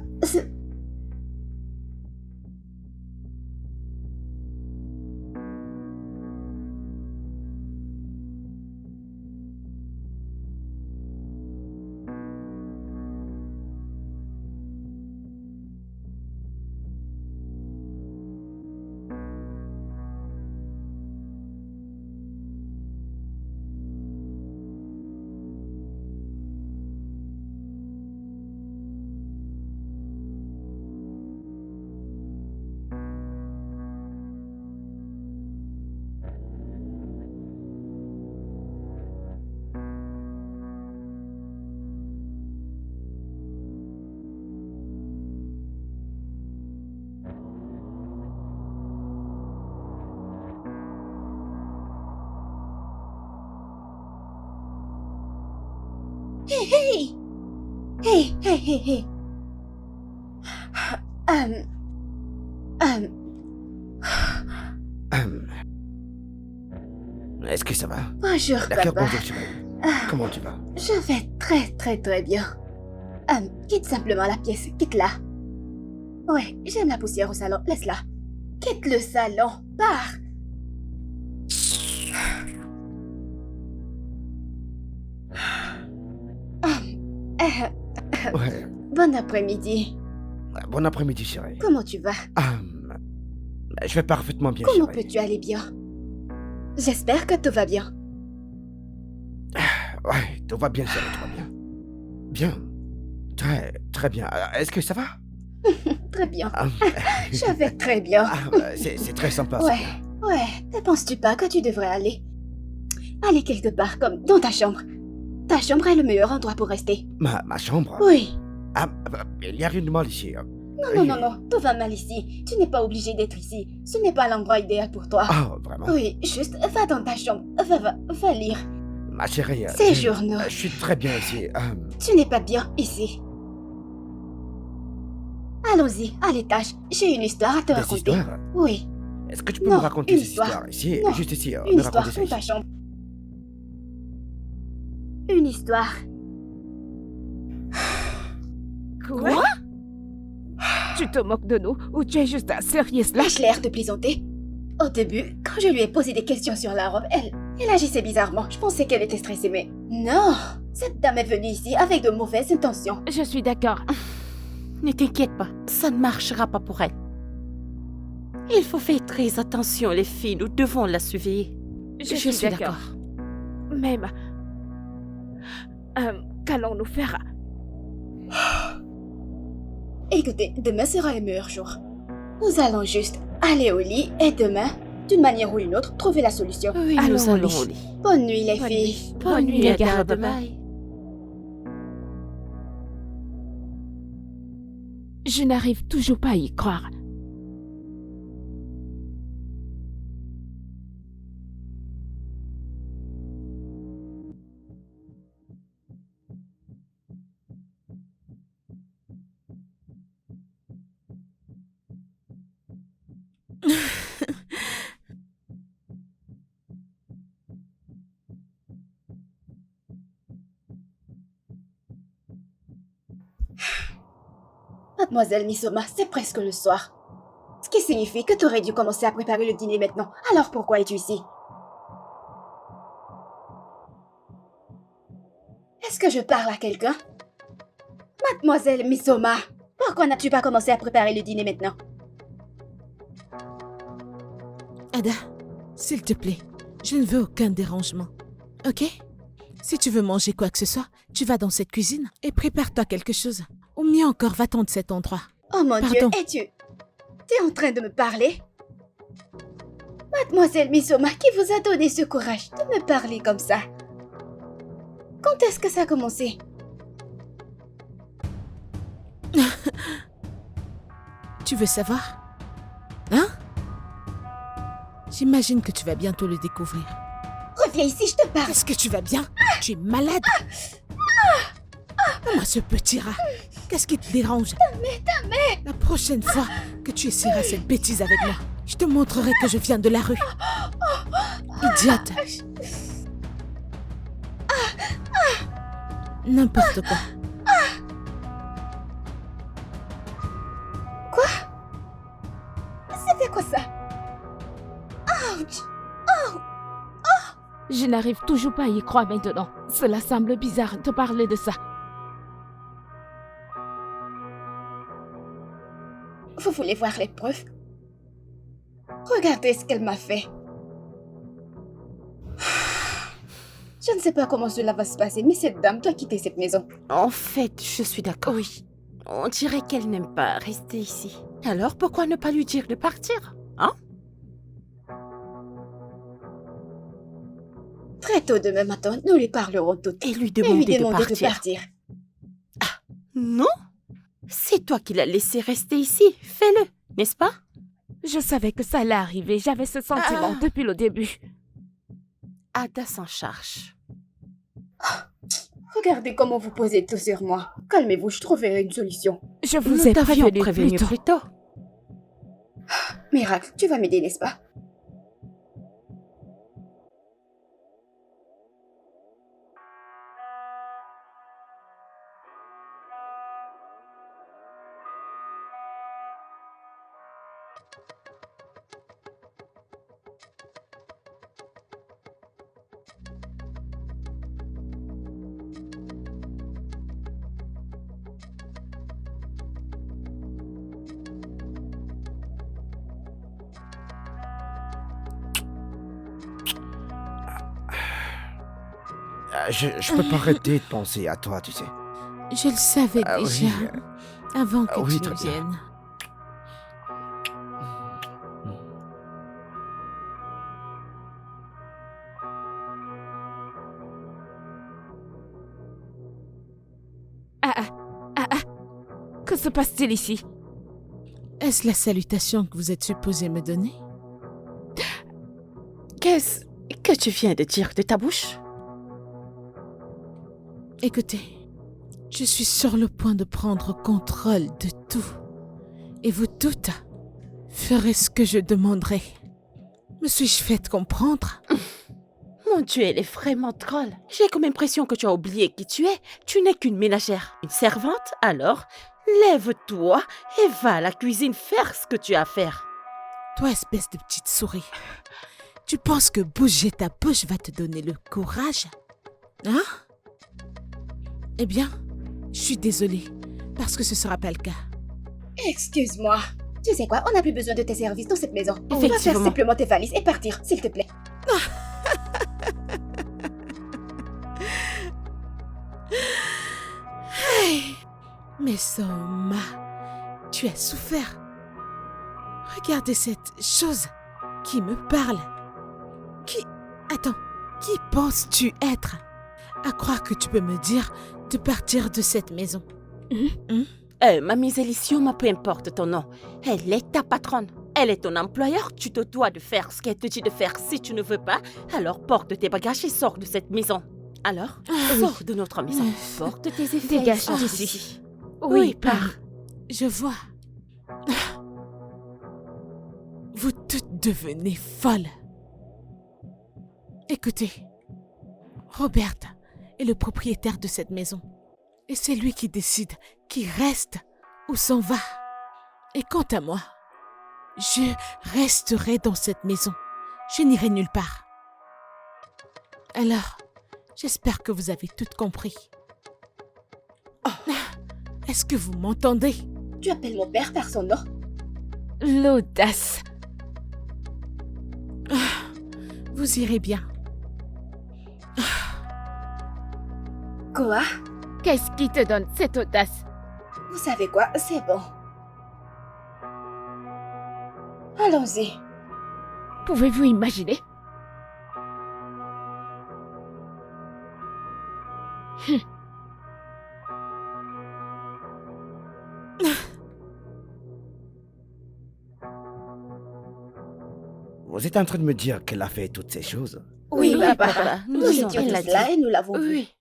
Hey! Hey, hey, hey, hey! Est-ce que ça va? Bonjour, D'accord, papa. bonjour chérie. Comment tu vas? Je vais très, très, très bien. Quitte simplement la pièce, quitte-la. Ouais, j'aime la poussière au salon, laisse-la. Quitte le salon, pars. Ouais. Bon après-midi. Bon après-midi chérie. Comment tu vas? Je vais parfaitement bien Comment chérie. peux-tu aller bien? J'espère que tout va bien. Ouais, tout va bien chérie, tout va bien. Bien. Très, très bien. Est-ce que ça va? Très bien. Je vais très bien. C'est très sympa. Ouais, ouais. Ne penses-tu pas que tu devrais aller quelque part, comme dans ta chambre? Ta chambre est le meilleur endroit pour rester. Ma chambre? Oui. Il n'y a rien de mal ici. Non, tout va mal ici. Tu n'es pas obligé d'être ici. Ce n'est pas l'endroit idéal pour toi. Ah, vraiment? Oui, juste va dans ta chambre. Va lire. Ma chérie. Ces journaux. Je suis très bien ici. Tu n'es pas bien ici. Allons-y, à l'étage. J'ai une histoire à te raconter. Histoires? Oui, Est-ce que tu peux Non, me raconter une ces histoire. histoires ici? Non, Juste ici. une me histoire raconter ça dans ta ici. chambre. Une histoire. Quoi? Tu te moques de nous ou tu es juste un sérieux là? Lâche l'air de plaisanter. Au début, quand je lui ai posé des questions sur la robe, elle agissait bizarrement. Je pensais qu'elle était stressée, mais non. Cette dame est venue ici avec de mauvaises intentions. Je suis d'accord. Ne t'inquiète pas, ça ne marchera pas pour elle. Il faut faire très attention, les filles, nous devons la surveiller. Je suis d'accord. Même. Qu'allons-nous faire? Écoutez, demain sera le meilleur jour. Nous allons juste aller au lit et demain, d'une manière ou une autre, trouver la solution. Oui, Allons nous au allons lit. au lit. Bonne nuit, les Bonne filles. nuit. Bonne nuit, les gardes. bye. Je n'arrive toujours pas à y croire. Mademoiselle Misoma, c'est presque le soir. Ce qui signifie que tu aurais dû commencer à préparer le dîner maintenant. Alors pourquoi es-tu ici? Est-ce que je parle à quelqu'un? Mademoiselle Misoma, pourquoi n'as-tu pas commencé à préparer le dîner maintenant? Ada, s'il te plaît, je ne veux aucun dérangement. Ok? Si tu veux manger quoi que ce soit, tu vas dans cette cuisine et prépare-toi quelque chose. Ou mieux encore, va-t'en de cet endroit. Oh mon Pardon. Dieu, T'es en train de me parler? Mademoiselle Misoma, qui vous a donné ce courage de me parler comme ça? Quand est-ce que ça a commencé? Tu veux savoir? Hein? J'imagine que tu vas bientôt le découvrir. Reviens ici, je te parle. Est-ce que tu vas bien? Tu es malade? Moi, ce petit rat. Qu'est-ce qui te dérange? La prochaine fois que tu essaieras cette bêtise avec moi, je te montrerai que je viens de la rue. Idiote. N'importe quoi. C'était quoi ça? Ouch! Je n'arrive toujours pas à y croire maintenant. Cela semble bizarre de parler de ça. Vous voulez voir les preuves? Regardez ce qu'elle m'a fait. Je ne sais pas comment cela va se passer, mais cette dame doit quitter cette maison. En fait, je suis d'accord. Oui. On dirait qu'elle n'aime pas rester ici. Alors pourquoi ne pas lui dire de partir? Hein? Très tôt demain matin, nous lui parlerons toutes. Et lui Et demander, lui demander de partir. Non? C'est toi qui l'as laissé rester ici. Fais-le, n'est-ce pas? Je savais que ça allait arriver. J'avais ce sentiment depuis le début. Ada s'en charge. Regardez comment vous posez tout sur moi. Calmez-vous, je trouverai une solution. Je vous Nous ai t'avions prévenu prévenu plus tôt. plus tôt. Miracle, tu vas m'aider, n'est-ce pas? Je peux pas arrêter de penser à toi, tu sais. Je le savais Ah oui, déjà, avant que oui, tu très ne bien. viennes. Que se passe-t-il ici? Est-ce la salutation que vous êtes supposé me donner? Qu'est-ce que tu viens de dire de ta bouche? Écoutez, je suis sur le point de prendre contrôle de tout. Et vous toutes ferez ce que je demanderai. Me suis-je fait comprendre? Mon Dieu, elle est vraiment drôle. J'ai comme impression que tu as oublié qui tu es. Tu n'es qu'une ménagère, une servante. Alors, lève-toi et va à la cuisine faire ce que tu as à faire. Toi, espèce de petite souris, tu penses que bouger ta bouche va te donner le courage? Hein? Eh bien, je suis désolée, parce que ce sera pas le cas. Excuse-moi. Tu sais quoi, on n'a plus besoin de tes services dans cette maison. On va faire Effectivement. simplement tes valises et partir, s'il te plaît. Mais Soma, tu as souffert. Regardez cette chose qui me parle. Qui penses-tu être? À croire que tu peux me dire de partir de cette maison. Mamie Zélition, peu importe ton nom. Elle est ta patronne. Elle est ton employeur. Tu te dois de faire ce qu'elle te dit de faire. Si tu ne veux pas, alors porte tes bagages et sors de cette maison. Alors, sors de notre maison. Porte tes effets. Dégage sors d'ici. Oui, pars. Je vois. Vous toutes devenez folles. Écoutez, Robert est le propriétaire de cette maison. Et c'est lui qui décide qui reste ou s'en va. Et quant à moi, je resterai dans cette maison. Je n'irai nulle part. Alors, j'espère que vous avez tout compris. Est-ce que vous m'entendez? Tu appelles mon père par son nom? L'audace. Vous irez bien. Quoi? Qu'est-ce qui te donne cette audace? Vous savez quoi? C'est bon. Allons-y. Pouvez-vous imaginer? Vous êtes en train de me dire qu'elle a fait toutes ces choses? Oui, papa. papa. Nous disons, étions elle l'a tous là dit. et nous l'avons vu. Oui.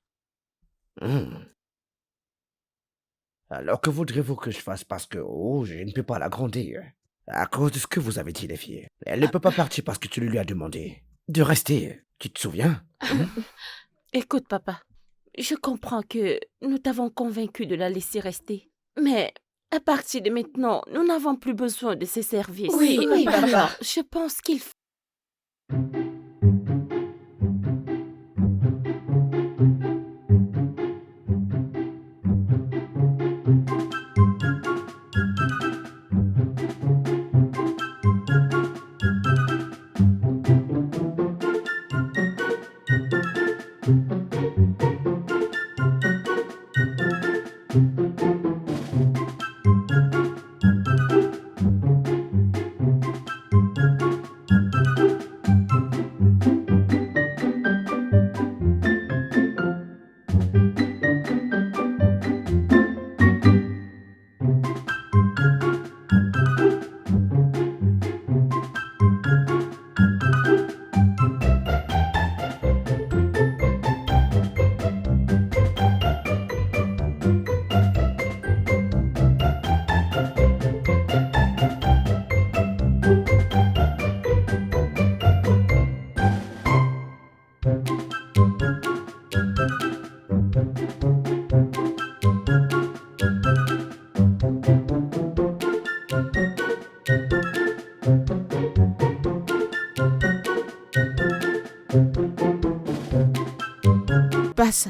Alors que voudrez-vous que je fasse parce que, je ne peux pas la gronder. À cause de ce que vous avez dit, les filles. Elle ne peut pas partir parce que tu lui as demandé de rester. Tu te souviens? Écoute, papa. Je comprends que nous t'avons convaincu de la laisser rester. Mais à partir de maintenant, nous n'avons plus besoin de ses services. Oui, papa. Alors, je pense qu'il faut... Pas ça.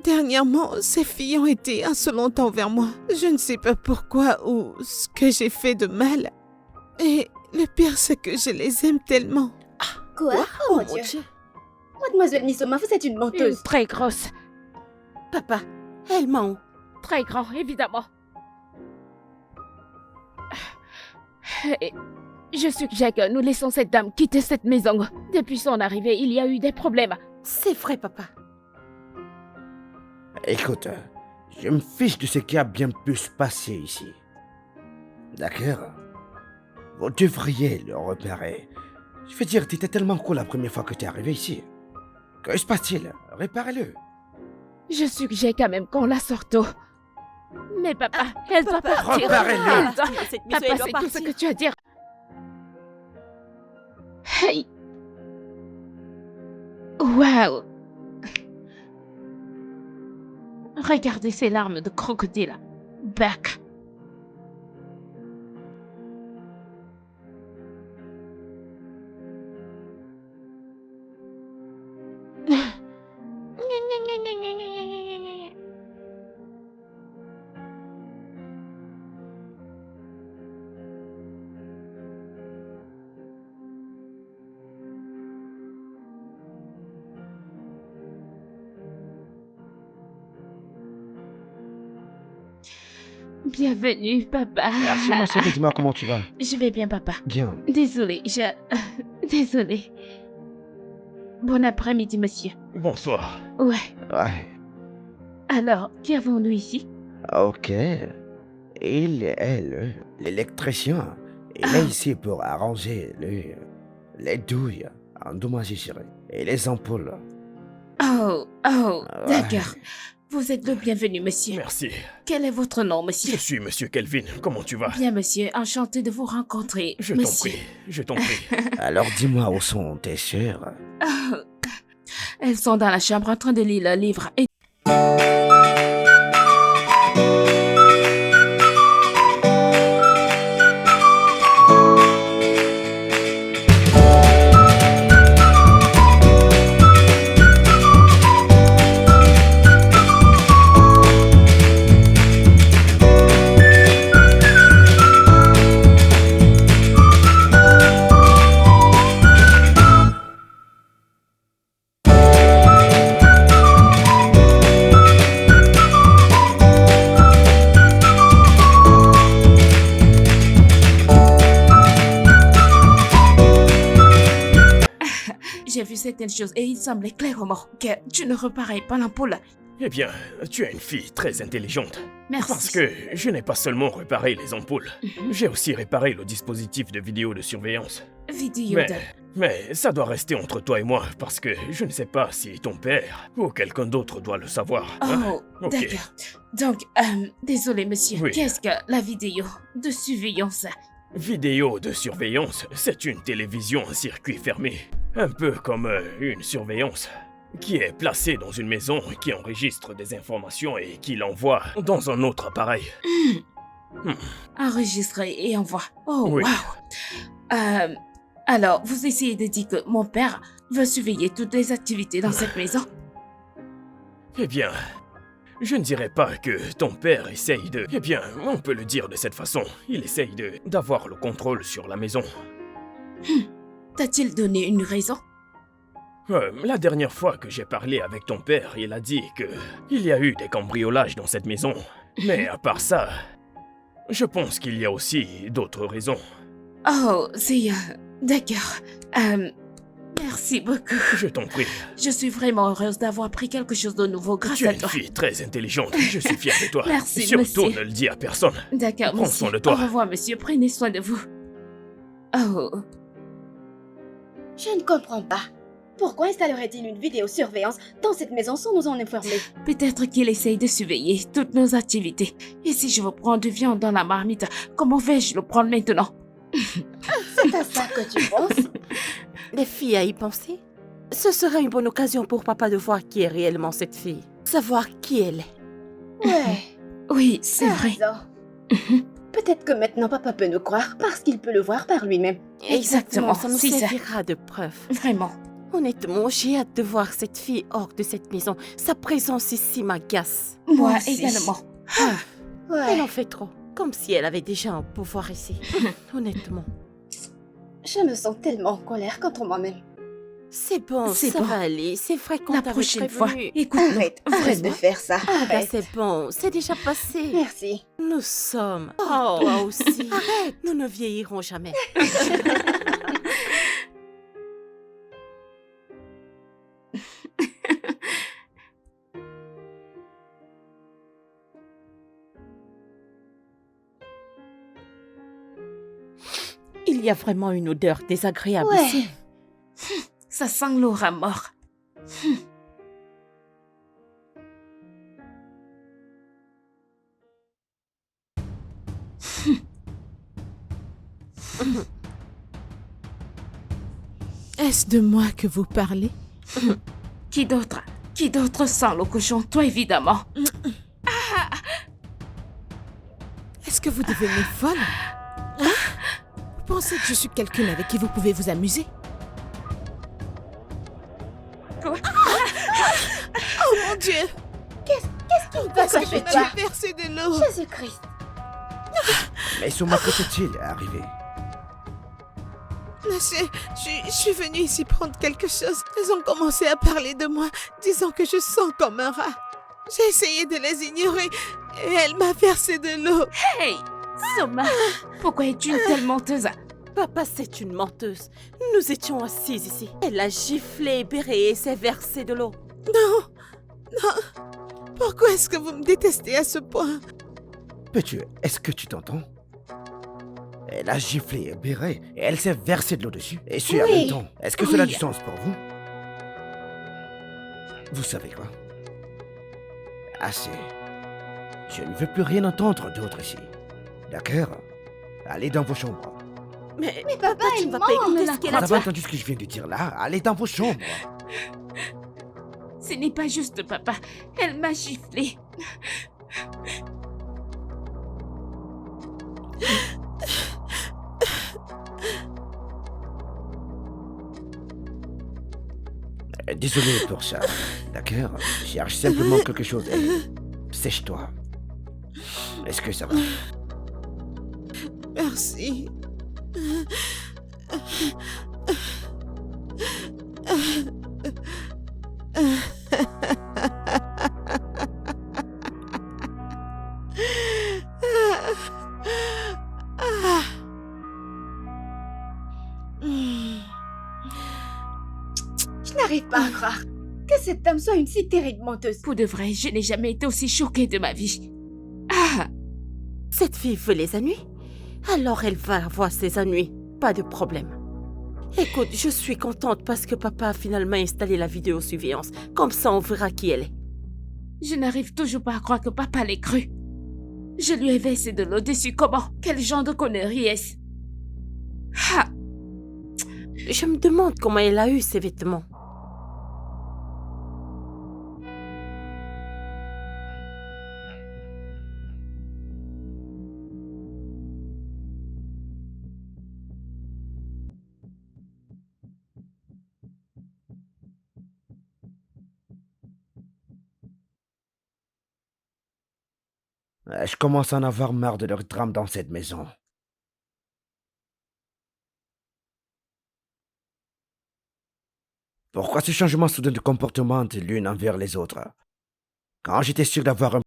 Dernièrement, ces filles ont été insolentes envers moi. Je ne sais pas pourquoi ou ce que j'ai fait de mal. Et le pire, c'est que je les aime tellement. Quoi? Oh mon Dieu. Mademoiselle Misoma, vous êtes une Une menteuse. très grosse. Papa, elle ment. Très grand, évidemment. Et je suggère que nous laissons cette dame quitter cette maison. Depuis son arrivée, il y a eu des problèmes. C'est vrai, papa. Écoute, je me fiche de ce qui a bien pu se passer ici. D'accord? Vous devriez le repérer. Je veux dire, t'étais tellement cool la première fois que t'es arrivé ici. Que se passe-t-il? Réparez-le. Je suggère quand même qu'on la sorte tôt. Mais papa, elle doit papa, partir. repérez-le. Elle doit... Cette maison, Papa, elle doit c'est tout ce partir. que tu as à dire. Hey. Waouh. Regardez ces larmes de crocodile. Back. Bienvenue, papa. Merci ma chérie, dis-moi comment tu vas. Je vais bien, papa. Bien. Désolée, Désolée. Bon après-midi, monsieur. Bonsoir. Ouais. Ouais. Alors, qui avons-nous ici? Ok. Il est l'électricien. Il est ici pour arranger les douilles endommagées, chérie. Et les ampoules. Oh, Ouais. d'accord. Vous êtes le bienvenu, monsieur. Merci. Quel est votre nom, Je monsieur? suis Monsieur Kelvin. Comment tu vas? Bien, monsieur. Enchanté de vous rencontrer, Je t'en monsieur. prie. Je t'en prie. Alors dis-moi où sont tes sœurs? Oh. Elles sont dans la chambre en train de lire le livre. Et... J'ai vu certaines choses et il semblait clairement que tu ne réparais pas l'ampoule. Eh bien, tu es une fille très intelligente. Merci. Parce que je n'ai pas seulement réparé les ampoules, j'ai aussi réparé le dispositif de vidéo de surveillance. Vidéo Mais, de... mais ça doit rester entre toi et moi, parce que je ne sais pas si ton père ou quelqu'un d'autre doit le savoir. hein. Oh, Ok. d'accord. Donc, désolé, monsieur. Oui. Qu'est-ce que la vidéo de surveillance? Vidéo de surveillance, c'est une télévision en circuit fermé. Un peu comme une surveillance, qui est placée dans une maison, qui enregistre des informations et qui l'envoie dans un autre appareil. Enregistré et envoie. Oh, Oui. waouh. Alors, vous essayez de dire que mon père veut surveiller toutes les activités dans cette maison? Eh bien, je ne dirais pas que ton père essaye de... Eh bien, on peut le dire de cette façon. Il essaye d'avoir le contrôle sur la maison. T'a-t-il donné une raison? La dernière fois que j'ai parlé avec ton père, il a dit que il y a eu des cambriolages dans cette maison. Mais à part ça, je pense qu'il y a aussi d'autres raisons. Oh, c'est... D'accord. Merci beaucoup. Je t'en prie. Je suis vraiment heureuse d'avoir appris quelque chose de nouveau grâce Tu es à une toi. fille très intelligente. Je suis fier de toi. Merci, Surtout, monsieur. ne le dis à personne. D'accord, Prends monsieur. soin de toi. Au revoir, monsieur. Prenez soin de vous. Oh, Je ne comprends pas. Pourquoi installerait-il une vidéosurveillance dans cette maison sans nous en informer? peut-être qu'il essaye de surveiller toutes nos activités. Et si je veux prendre du viande dans la marmite, comment vais-je le prendre maintenant? C'est à ça que tu penses? Les filles à y penser? Ce serait une bonne occasion pour papa de voir qui est réellement cette fille. Savoir qui elle est. Ouais, Oui, c'est t'as vrai. raison. Peut-être que maintenant papa peut nous croire parce qu'il peut le voir par lui-même. Exactement, ça nous c'est ça. servira de preuve. Vraiment. Honnêtement, j'ai hâte de voir cette fille hors de cette maison. Sa présence ici m'agace. Moi aussi. également. Elle Ouais, en fait trop. Comme si elle avait déjà un pouvoir ici. Honnêtement. je me sens tellement en colère contre moi-même. C'est bon, C'est ça bon. va aller. C'est vrai qu'on La t'avait prochaine fois, prévenu. écoute-nous. Arrête de Vraiment. faire ça. Ah bah Arrête. c'est bon, c'est déjà passé. Merci. Nous sommes. Oh, toi aussi. Arrête. Nous ne vieillirons jamais. Il y a vraiment une odeur désagréable Ouais. ici. Ça sent l'aura mort. Est-ce de moi que vous parlez? Qui d'autre? Qui d'autre sent le cochon? Toi, évidemment. Est-ce que vous devenez folle? Hein? Vous pensez que je suis quelqu'un avec qui vous pouvez vous amuser? Quoi? Oh mon Dieu! Pourquoi Est-ce que tu fais tu ça as versé de l'eau? Jésus-Christ. Mais Souma, que s'est-il arrivé? Je suis venue ici prendre quelque chose. Elles ont commencé à parler de moi, disant que je sens comme un rat. J'ai essayé de les ignorer et elle m'a versé de l'eau. Hey! Soma! Pourquoi es-tu une telle menteuse? Papa, c'est une menteuse. Nous étions assises ici. Elle a giflé, béré et s'est versé de l'eau. Non, non. Pourquoi est-ce que vous me détestez à ce point? Peux-tu, est-ce que tu t'entends? Elle a giflé et béré et elle s'est versé de l'eau dessus. Et ce, en Oui. même temps. Est-ce que cela a Oui. du sens pour vous? Vous savez quoi? Assez. Je ne veux plus rien entendre d'autre ici. D'accord? Allez dans vos chambres. Mais papa, tu il ne vas ment, pas écouter on ce l'a qu'elle Vous a avez dit. entendu ce que je viens de dire là? Allez dans vos chambres. Ce n'est pas juste, papa. Elle m'a giflé. Désolé pour ça. D'accord? Cherche simplement quelque chose et sèche-toi. Est-ce que ça va? Merci. Je n'arrive pas à croire que cette dame soit une si terrible menteuse. Pour de vrai, je n'ai jamais été aussi choquée de ma vie. Ah! Cette fille veut les ennuis. Alors elle va avoir ses ennuis. Pas de problème. Écoute, je suis contente parce que papa a finalement installé la vidéosurveillance. Comme ça, on verra qui elle est. Je n'arrive toujours pas à croire que papa l'ait cru. Je lui ai versé de l'eau dessus. Comment? Quel genre de connerie est-ce? Ah! Je me demande comment elle a eu ces vêtements. Je commence à en avoir marre de leur drame dans cette maison. Pourquoi ce changement soudain de comportement de l'une envers les autres? Quand j'étais sûr d'avoir un...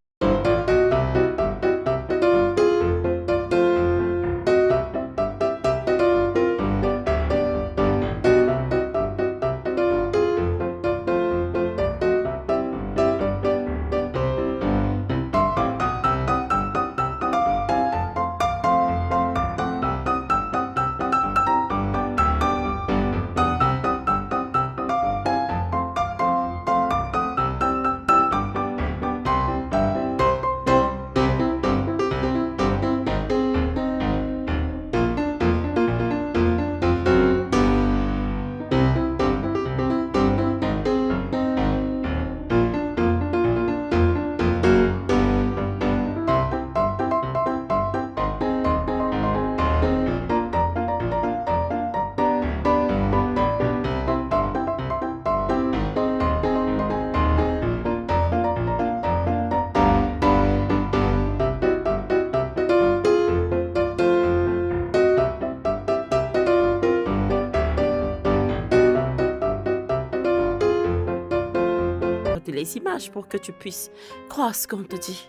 toutes les images pour que tu puisses croire ce qu'on te dit.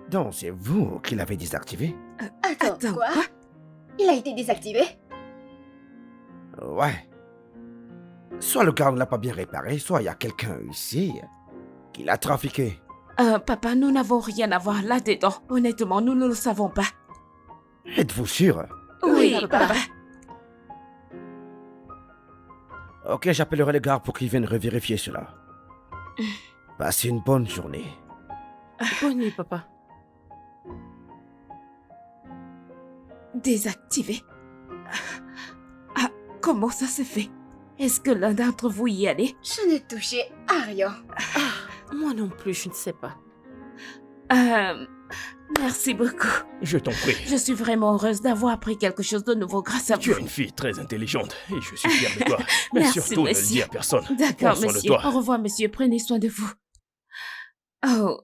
Donc, c'est vous qui l'avez désactivé? Attends, quoi? Il a été désactivé? Ouais. Soit le gars ne l'a pas bien réparé, soit il y a quelqu'un ici qui l'a trafiqué. Papa, nous n'avons rien à voir là-dedans. Honnêtement, nous ne le savons pas. Êtes-vous sûr? Oui, papa. Ok, j'appellerai les gars pour qu'ils viennent revérifier cela. Passez une bonne journée. Bonne nuit, papa. Désactivé. Ah, comment ça se fait? Est-ce que l'un d'entre vous y allait? Je n'ai touché à rien. Moi non plus, je ne sais pas. Merci beaucoup. Je t'en prie. Je suis vraiment heureuse d'avoir appris quelque chose de nouveau grâce à Tu vous. es une fille très intelligente et je suis fier de toi. Mais Merci, surtout, ne le monsieur. dis à personne. D'accord, Prends soin de monsieur. toi. Au revoir, monsieur. Prenez soin de vous. Oh.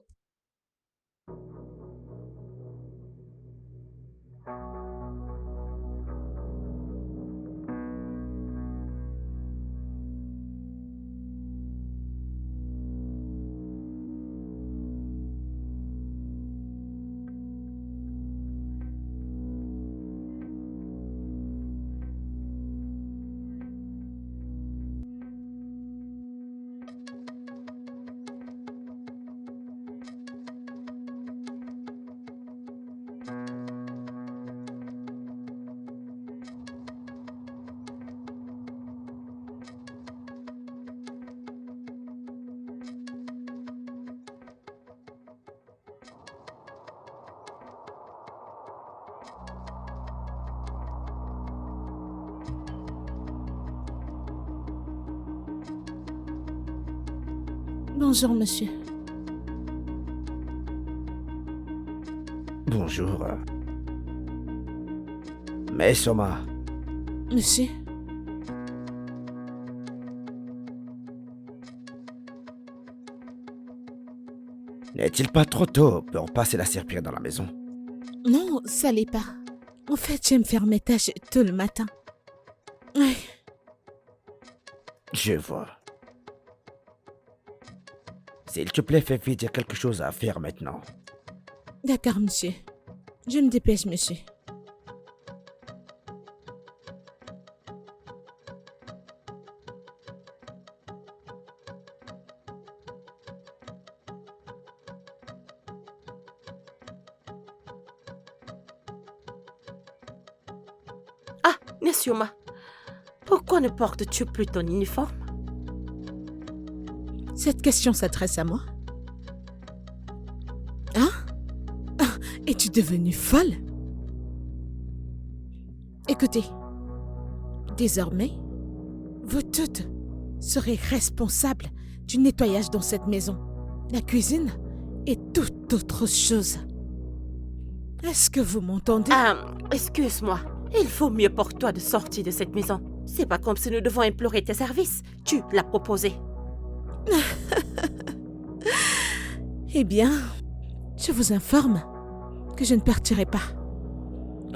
Bonjour, monsieur. Bonjour. Mais Soma, Monsieur, n'est-il pas trop tôt pour passer la serpillière dans la maison? non, ça l'est pas. En fait, j'aime faire mes tâches tôt le matin. Oui, Je vois. S'il te plaît, fais vite, il y a quelque chose à faire maintenant. d'accord, monsieur. Je me dépêche, monsieur. Ah, Nesioma, pourquoi ne portes-tu plus ton uniforme? Cette question s'adresse à moi. Hein? Ah, es-tu devenue folle? Écoutez, désormais, vous toutes serez responsables du nettoyage dans cette maison, la cuisine et toute autre chose. Est-ce que vous m'entendez? Excuse-moi. Il faut mieux pour toi de sortir de cette maison. C'est pas comme si nous devons implorer tes services. Tu l'as proposé. Eh bien, je vous informe que je ne partirai pas.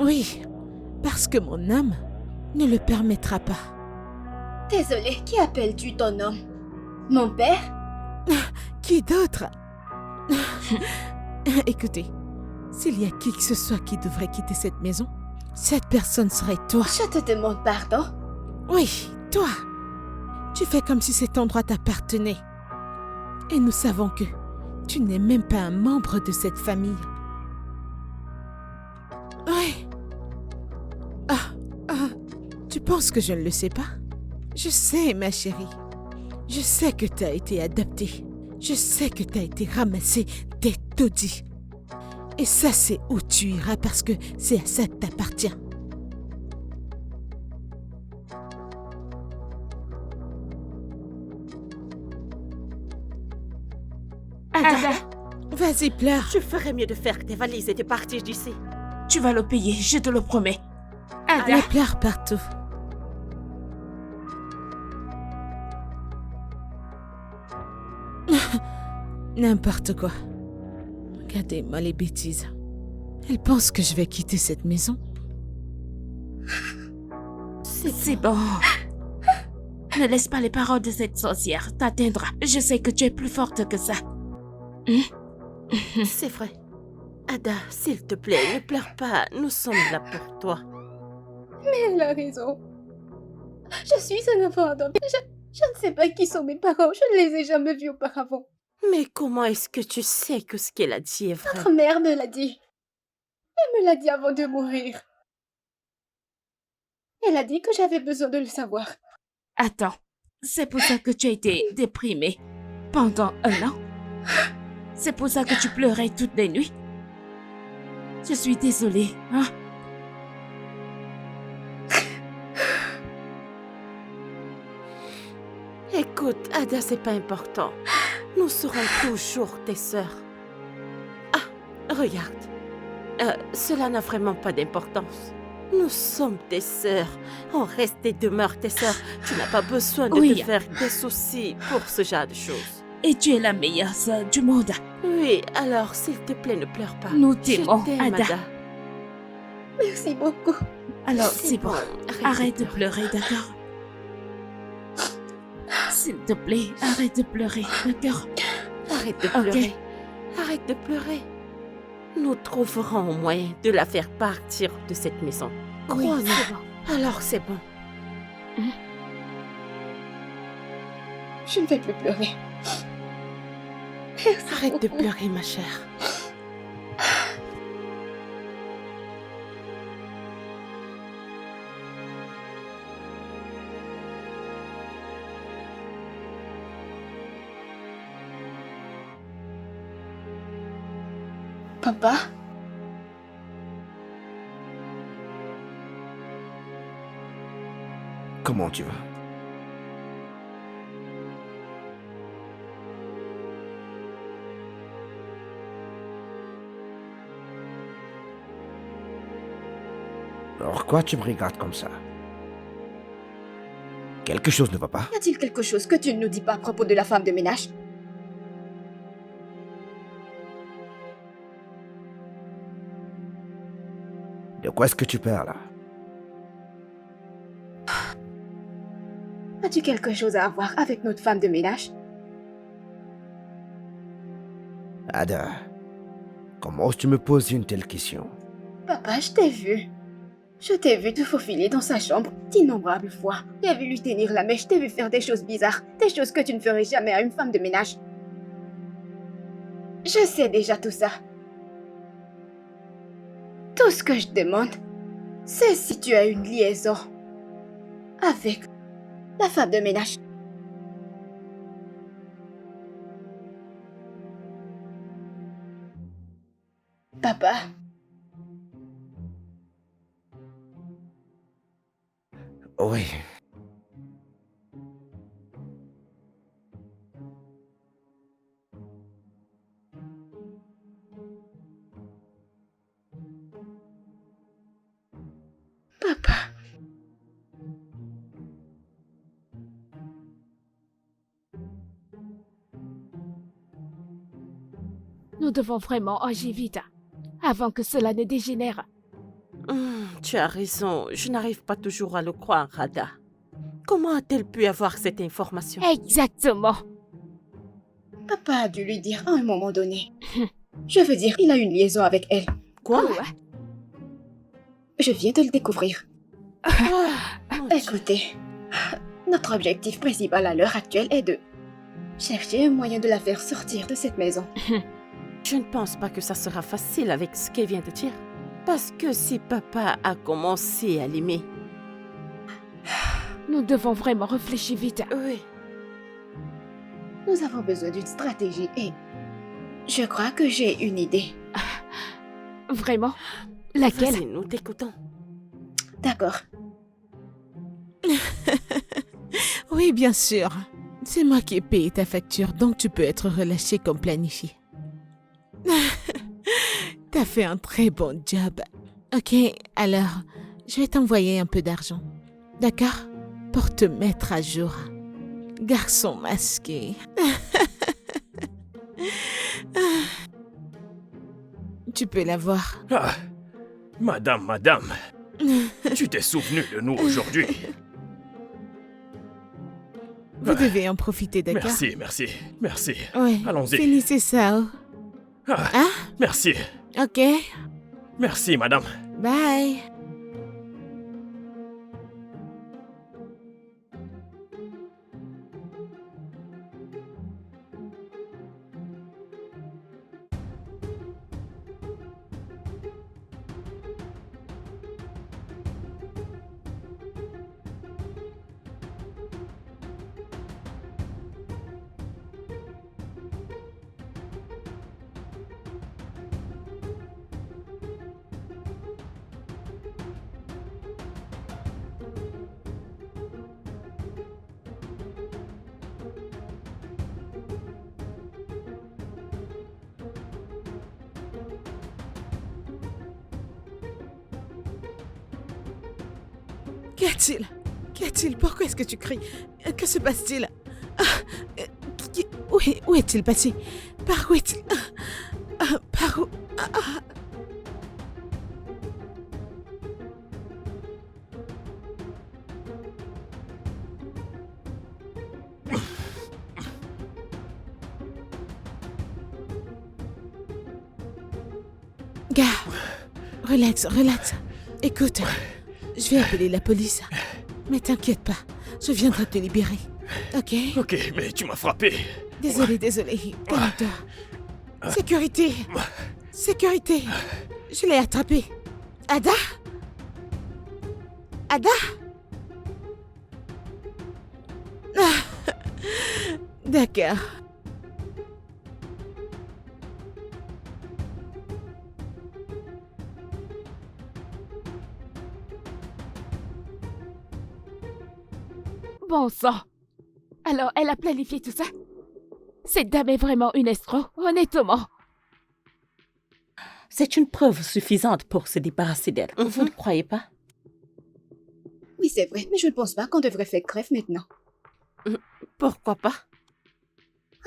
Oui, parce que mon âme ne le permettra pas. Désolée, qui appelles-tu ton homme? Mon père? Qui d'autre? Écoutez, s'il y a qui que ce soit qui devrait quitter cette maison, cette personne serait toi. Je te demande pardon. Oui, toi. Tu fais comme si cet endroit t'appartenait. Et nous savons que tu n'es même pas un membre de cette famille. Oui. Tu penses que je ne le sais pas? Je sais, ma chérie. Je sais que tu as été adoptée. Je sais que tu as été ramassée des taudis. Et ça, c'est où tu iras parce que c'est à ça que t'appartiens. Ada, Vas-y, pleure. Je ferais mieux de faire tes valises et de partir d'ici. tu vas le payer, je te le promets. Ada, Allez, pleure partout. N'importe quoi. Regardez-moi les bêtises. Elle pense que je vais quitter cette maison. c'est bon. Ne laisse pas les paroles de cette sorcière t'atteindre. Je sais que tu es plus forte que ça. C'est vrai. Ada, s'il te plaît, ne pleure pas. Nous sommes là pour toi. Mais elle a raison. Je suis un enfant adopté. Je ne sais pas qui sont mes parents. Je ne les ai jamais vus auparavant. Mais comment est-ce que tu sais que ce qu'elle a dit est vrai? Notre mère me l'a dit. Elle me l'a dit avant de mourir. Elle a dit que j'avais besoin de le savoir. Attends, c'est pour ça que tu as été déprimée pendant 1 an? C'est pour ça que tu pleurais toutes les nuits? Je suis désolée, hein? Écoute, Ada, c'est pas important. Nous serons toujours tes sœurs. Ah, regarde. Cela n'a vraiment pas d'importance. Nous sommes tes sœurs. On reste et demeure tes sœurs. Tu n'as pas besoin de Oui. te faire des soucis pour ce genre de choses. Et tu es la meilleure sœur du monde. Oui, alors s'il te plaît, ne pleure pas. Nous t'aimons, Je t'aime, Ada. Ada. Merci beaucoup. Alors, c'est bon. Arrête de pleurer. pleurer, d'accord? S'il te plaît, arrête de pleurer, d'accord? Arrête de Ok. pleurer. Arrête de pleurer. Nous trouverons un moyen de la faire partir de cette maison. Oui, Crois-nous. c'est bon. Alors c'est bon. Je ne vais plus pleurer. Arrête de pleurer, ma chère. Papa? Comment tu vas? Pourquoi tu me regardes comme ça? Quelque chose ne va pas? Y a-t-il quelque chose que tu ne nous dis pas à propos de la femme de ménage? De quoi est-ce que tu parles là? As-tu quelque chose à voir avec notre femme de ménage? Ada, comment oses-tu me poser une telle question? Papa, je t'ai vu. Je t'ai vu te faufiler dans sa chambre d'innombrables fois. J'ai vu lui tenir la mèche, je t'ai vu faire des choses bizarres, des choses que tu ne ferais jamais à une femme de ménage. Je sais déjà tout ça. Tout ce que je demande, c'est si tu as une liaison avec la femme de ménage. Papa, Oui. papa. Nous devons vraiment agir vite, avant que cela ne dégénère. Tu as raison, je n'arrive pas toujours à le croire, Ada. Comment a-t-elle pu avoir cette information? Exactement. Papa a dû lui dire à un moment donné. Je veux dire, il a une liaison avec elle. Quoi? Ouais. Je viens de le découvrir. Mon Dieu. Écoutez, notre objectif principal à l'heure actuelle est de chercher un moyen de la faire sortir de cette maison. Je ne pense pas que ça sera facile avec ce qu'elle vient de dire. Parce que si papa a commencé à l'aimer, Nous devons vraiment réfléchir vite. oui, Nous avons besoin d'une stratégie et je crois que j'ai une idée. Vraiment? Laquelle? vas-y, nous t'écoutons. D'accord. Oui, bien sûr. C'est moi qui ai payé ta facture, donc tu peux être relâché comme planifié. T'as fait un très bon job. Ok, alors, je vais t'envoyer un peu d'argent. D'accord? Pour te mettre à jour. Garçon masqué. Tu peux l'avoir. Ah, madame, tu t'es souvenu de nous aujourd'hui. Vous devez en profiter, d'accord? Merci, merci, merci. Ouais. Allons-y. Finissez ça, oh. Ah, Hein? merci. Ok. Merci, madame. Bye. Qu'y a-t-il? Qu'y a-t-il? Pourquoi est-ce que tu cries? Que se passe-t-il? Où est-il passé? Par où est-il? Par où? Gars, relax. Écoute, je vais appeler la police. Mais t'inquiète pas, je viendrai te libérer. Ok? Ok, mais tu m'as frappé. Désolé. Calme-toi. Sécurité. Je l'ai attrapé. Ada? D'accord. Bon sang. Alors, elle a planifié tout ça? Cette dame est vraiment une escroc, honnêtement. C'est une preuve suffisante pour se débarrasser d'elle. Vous ne croyez pas? Oui, c'est vrai, mais je ne pense pas qu'on devrait faire grève maintenant. Pourquoi pas?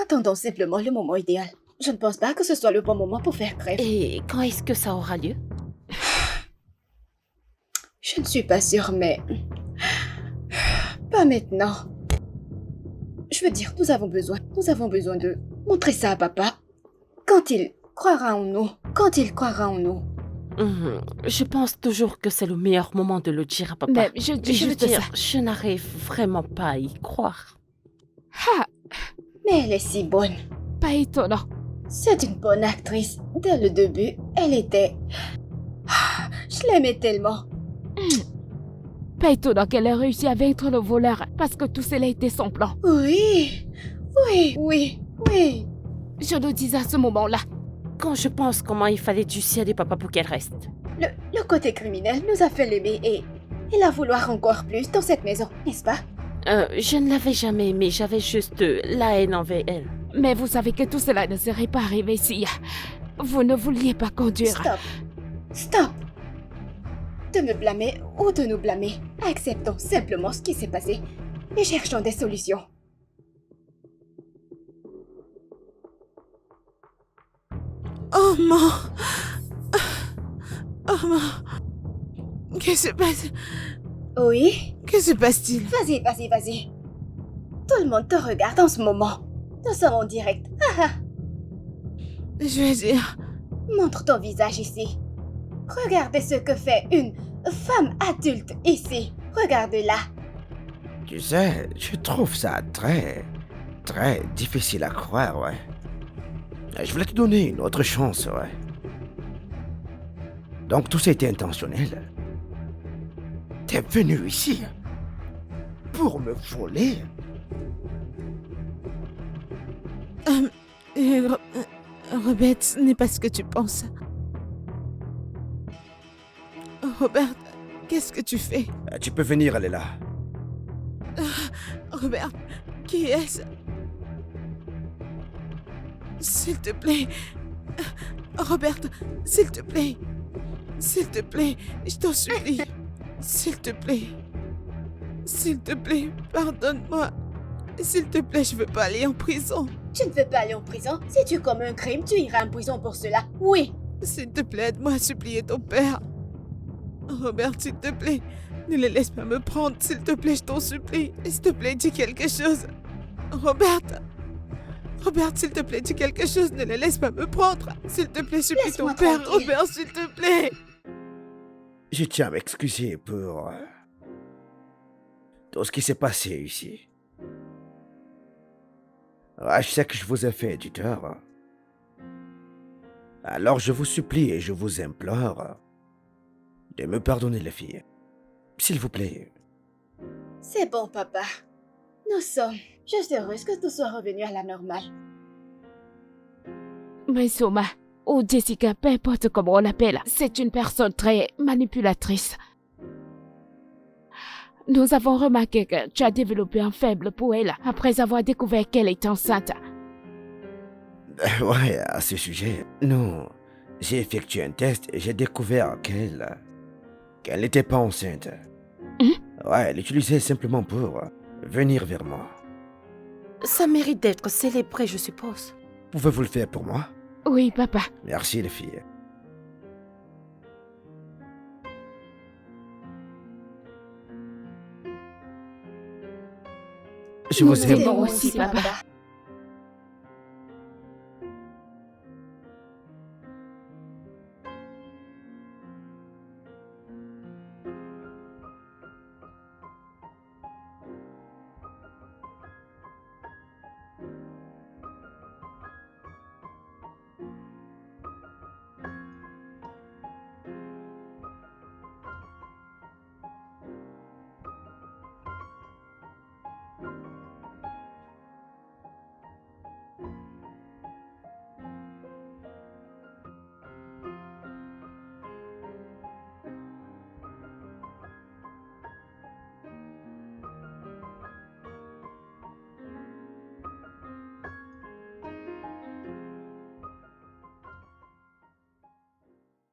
Attendons simplement le moment idéal. Je ne pense pas que ce soit le bon moment pour faire grève. Et quand est-ce que ça aura lieu? Je ne suis pas sûre, mais... Pas maintenant. Je veux dire, nous avons besoin de montrer ça à papa. Quand il croira en nous. Je pense toujours que c'est le meilleur moment de le dire à papa. Mais je veux dire ça. Je n'arrive vraiment pas à y croire. Ah, Mais elle est si bonne. pas étonnant. C'est une bonne actrice. Dès le début, elle était... Je l'aimais tellement. Pas étonnant qu'elle ait réussi à vaincre le voleur, parce que tout cela était son plan. Oui. Je le disais à ce moment-là. Quand je pense comment il fallait dissuader papa pour qu'elle reste. Le côté criminel nous a fait l'aimer et la vouloir encore plus dans cette maison, n'est-ce pas? Je ne l'avais jamais aimée, j'avais juste la haine envers elle. Mais vous savez que tout cela ne serait pas arrivé si vous ne vouliez pas conduire. Stop. De me blâmer ou de nous blâmer. Acceptons simplement ce qui s'est passé et cherchons des solutions. Oh non. Qu'est-ce qui se passe? Oui? Que se passe-t-il? Vas-y. Tout le monde te regarde en ce moment. Nous sommes en direct. Je veux dire... Montre ton visage ici. Regardez ce que fait une femme adulte ici. Regarde-la. Tu sais, je trouve ça très difficile à croire, ouais. Je voulais te donner une autre chance, ouais. Donc tout ça était intentionnel. T'es venu ici pour me voler? Robert, ce n'est pas ce que tu penses. Robert, qu'est-ce que tu fais? Tu peux venir, elle est là. Robert, qui est-ce? S'il te plaît. Robert, s'il te plaît. S'il te plaît, je t'en supplie. S'il te plaît. S'il te plaît, pardonne-moi. S'il te plaît, je veux pas aller en prison. Tu ne veux pas aller en prison? Si tu commets un crime, tu iras en prison pour cela. Oui. S'il te plaît, aide-moi à supplier ton père. Robert, s'il te plaît, ne les laisse pas me prendre. S'il te plaît, je t'en supplie. S'il te plaît, dis quelque chose. Robert, s'il te plaît, dis quelque chose, ne les laisse pas me prendre. S'il te plaît, supplie ton Laisse-moi père, tranquille. Robert, s'il te plaît. Je tiens à m'excuser pour tout ce qui s'est passé ici. Je sais que je vous ai fait du tort. Alors je vous supplie et je vous implore de me pardonner, les filles. S'il vous plaît. C'est bon, papa. Nous sommes juste heureuses que tout soit revenu à la normale. Mais Soma, ou Jessica, peu importe comment on l'appelle, c'est une personne très manipulatrice. Nous avons remarqué que tu as développé un faible pour elle après avoir découvert qu'elle est enceinte. Ouais, à ce sujet, non. J'ai effectué un test et j'ai découvert qu'elle n'était pas enceinte. Ouais, elle l'utilisait simplement pour venir vers moi. Ça mérite d'être célébré, je suppose. Pouvez-vous le faire pour moi? Oui, papa. Merci, les filles. Je Nous vous t'aimons aime. aussi, papa.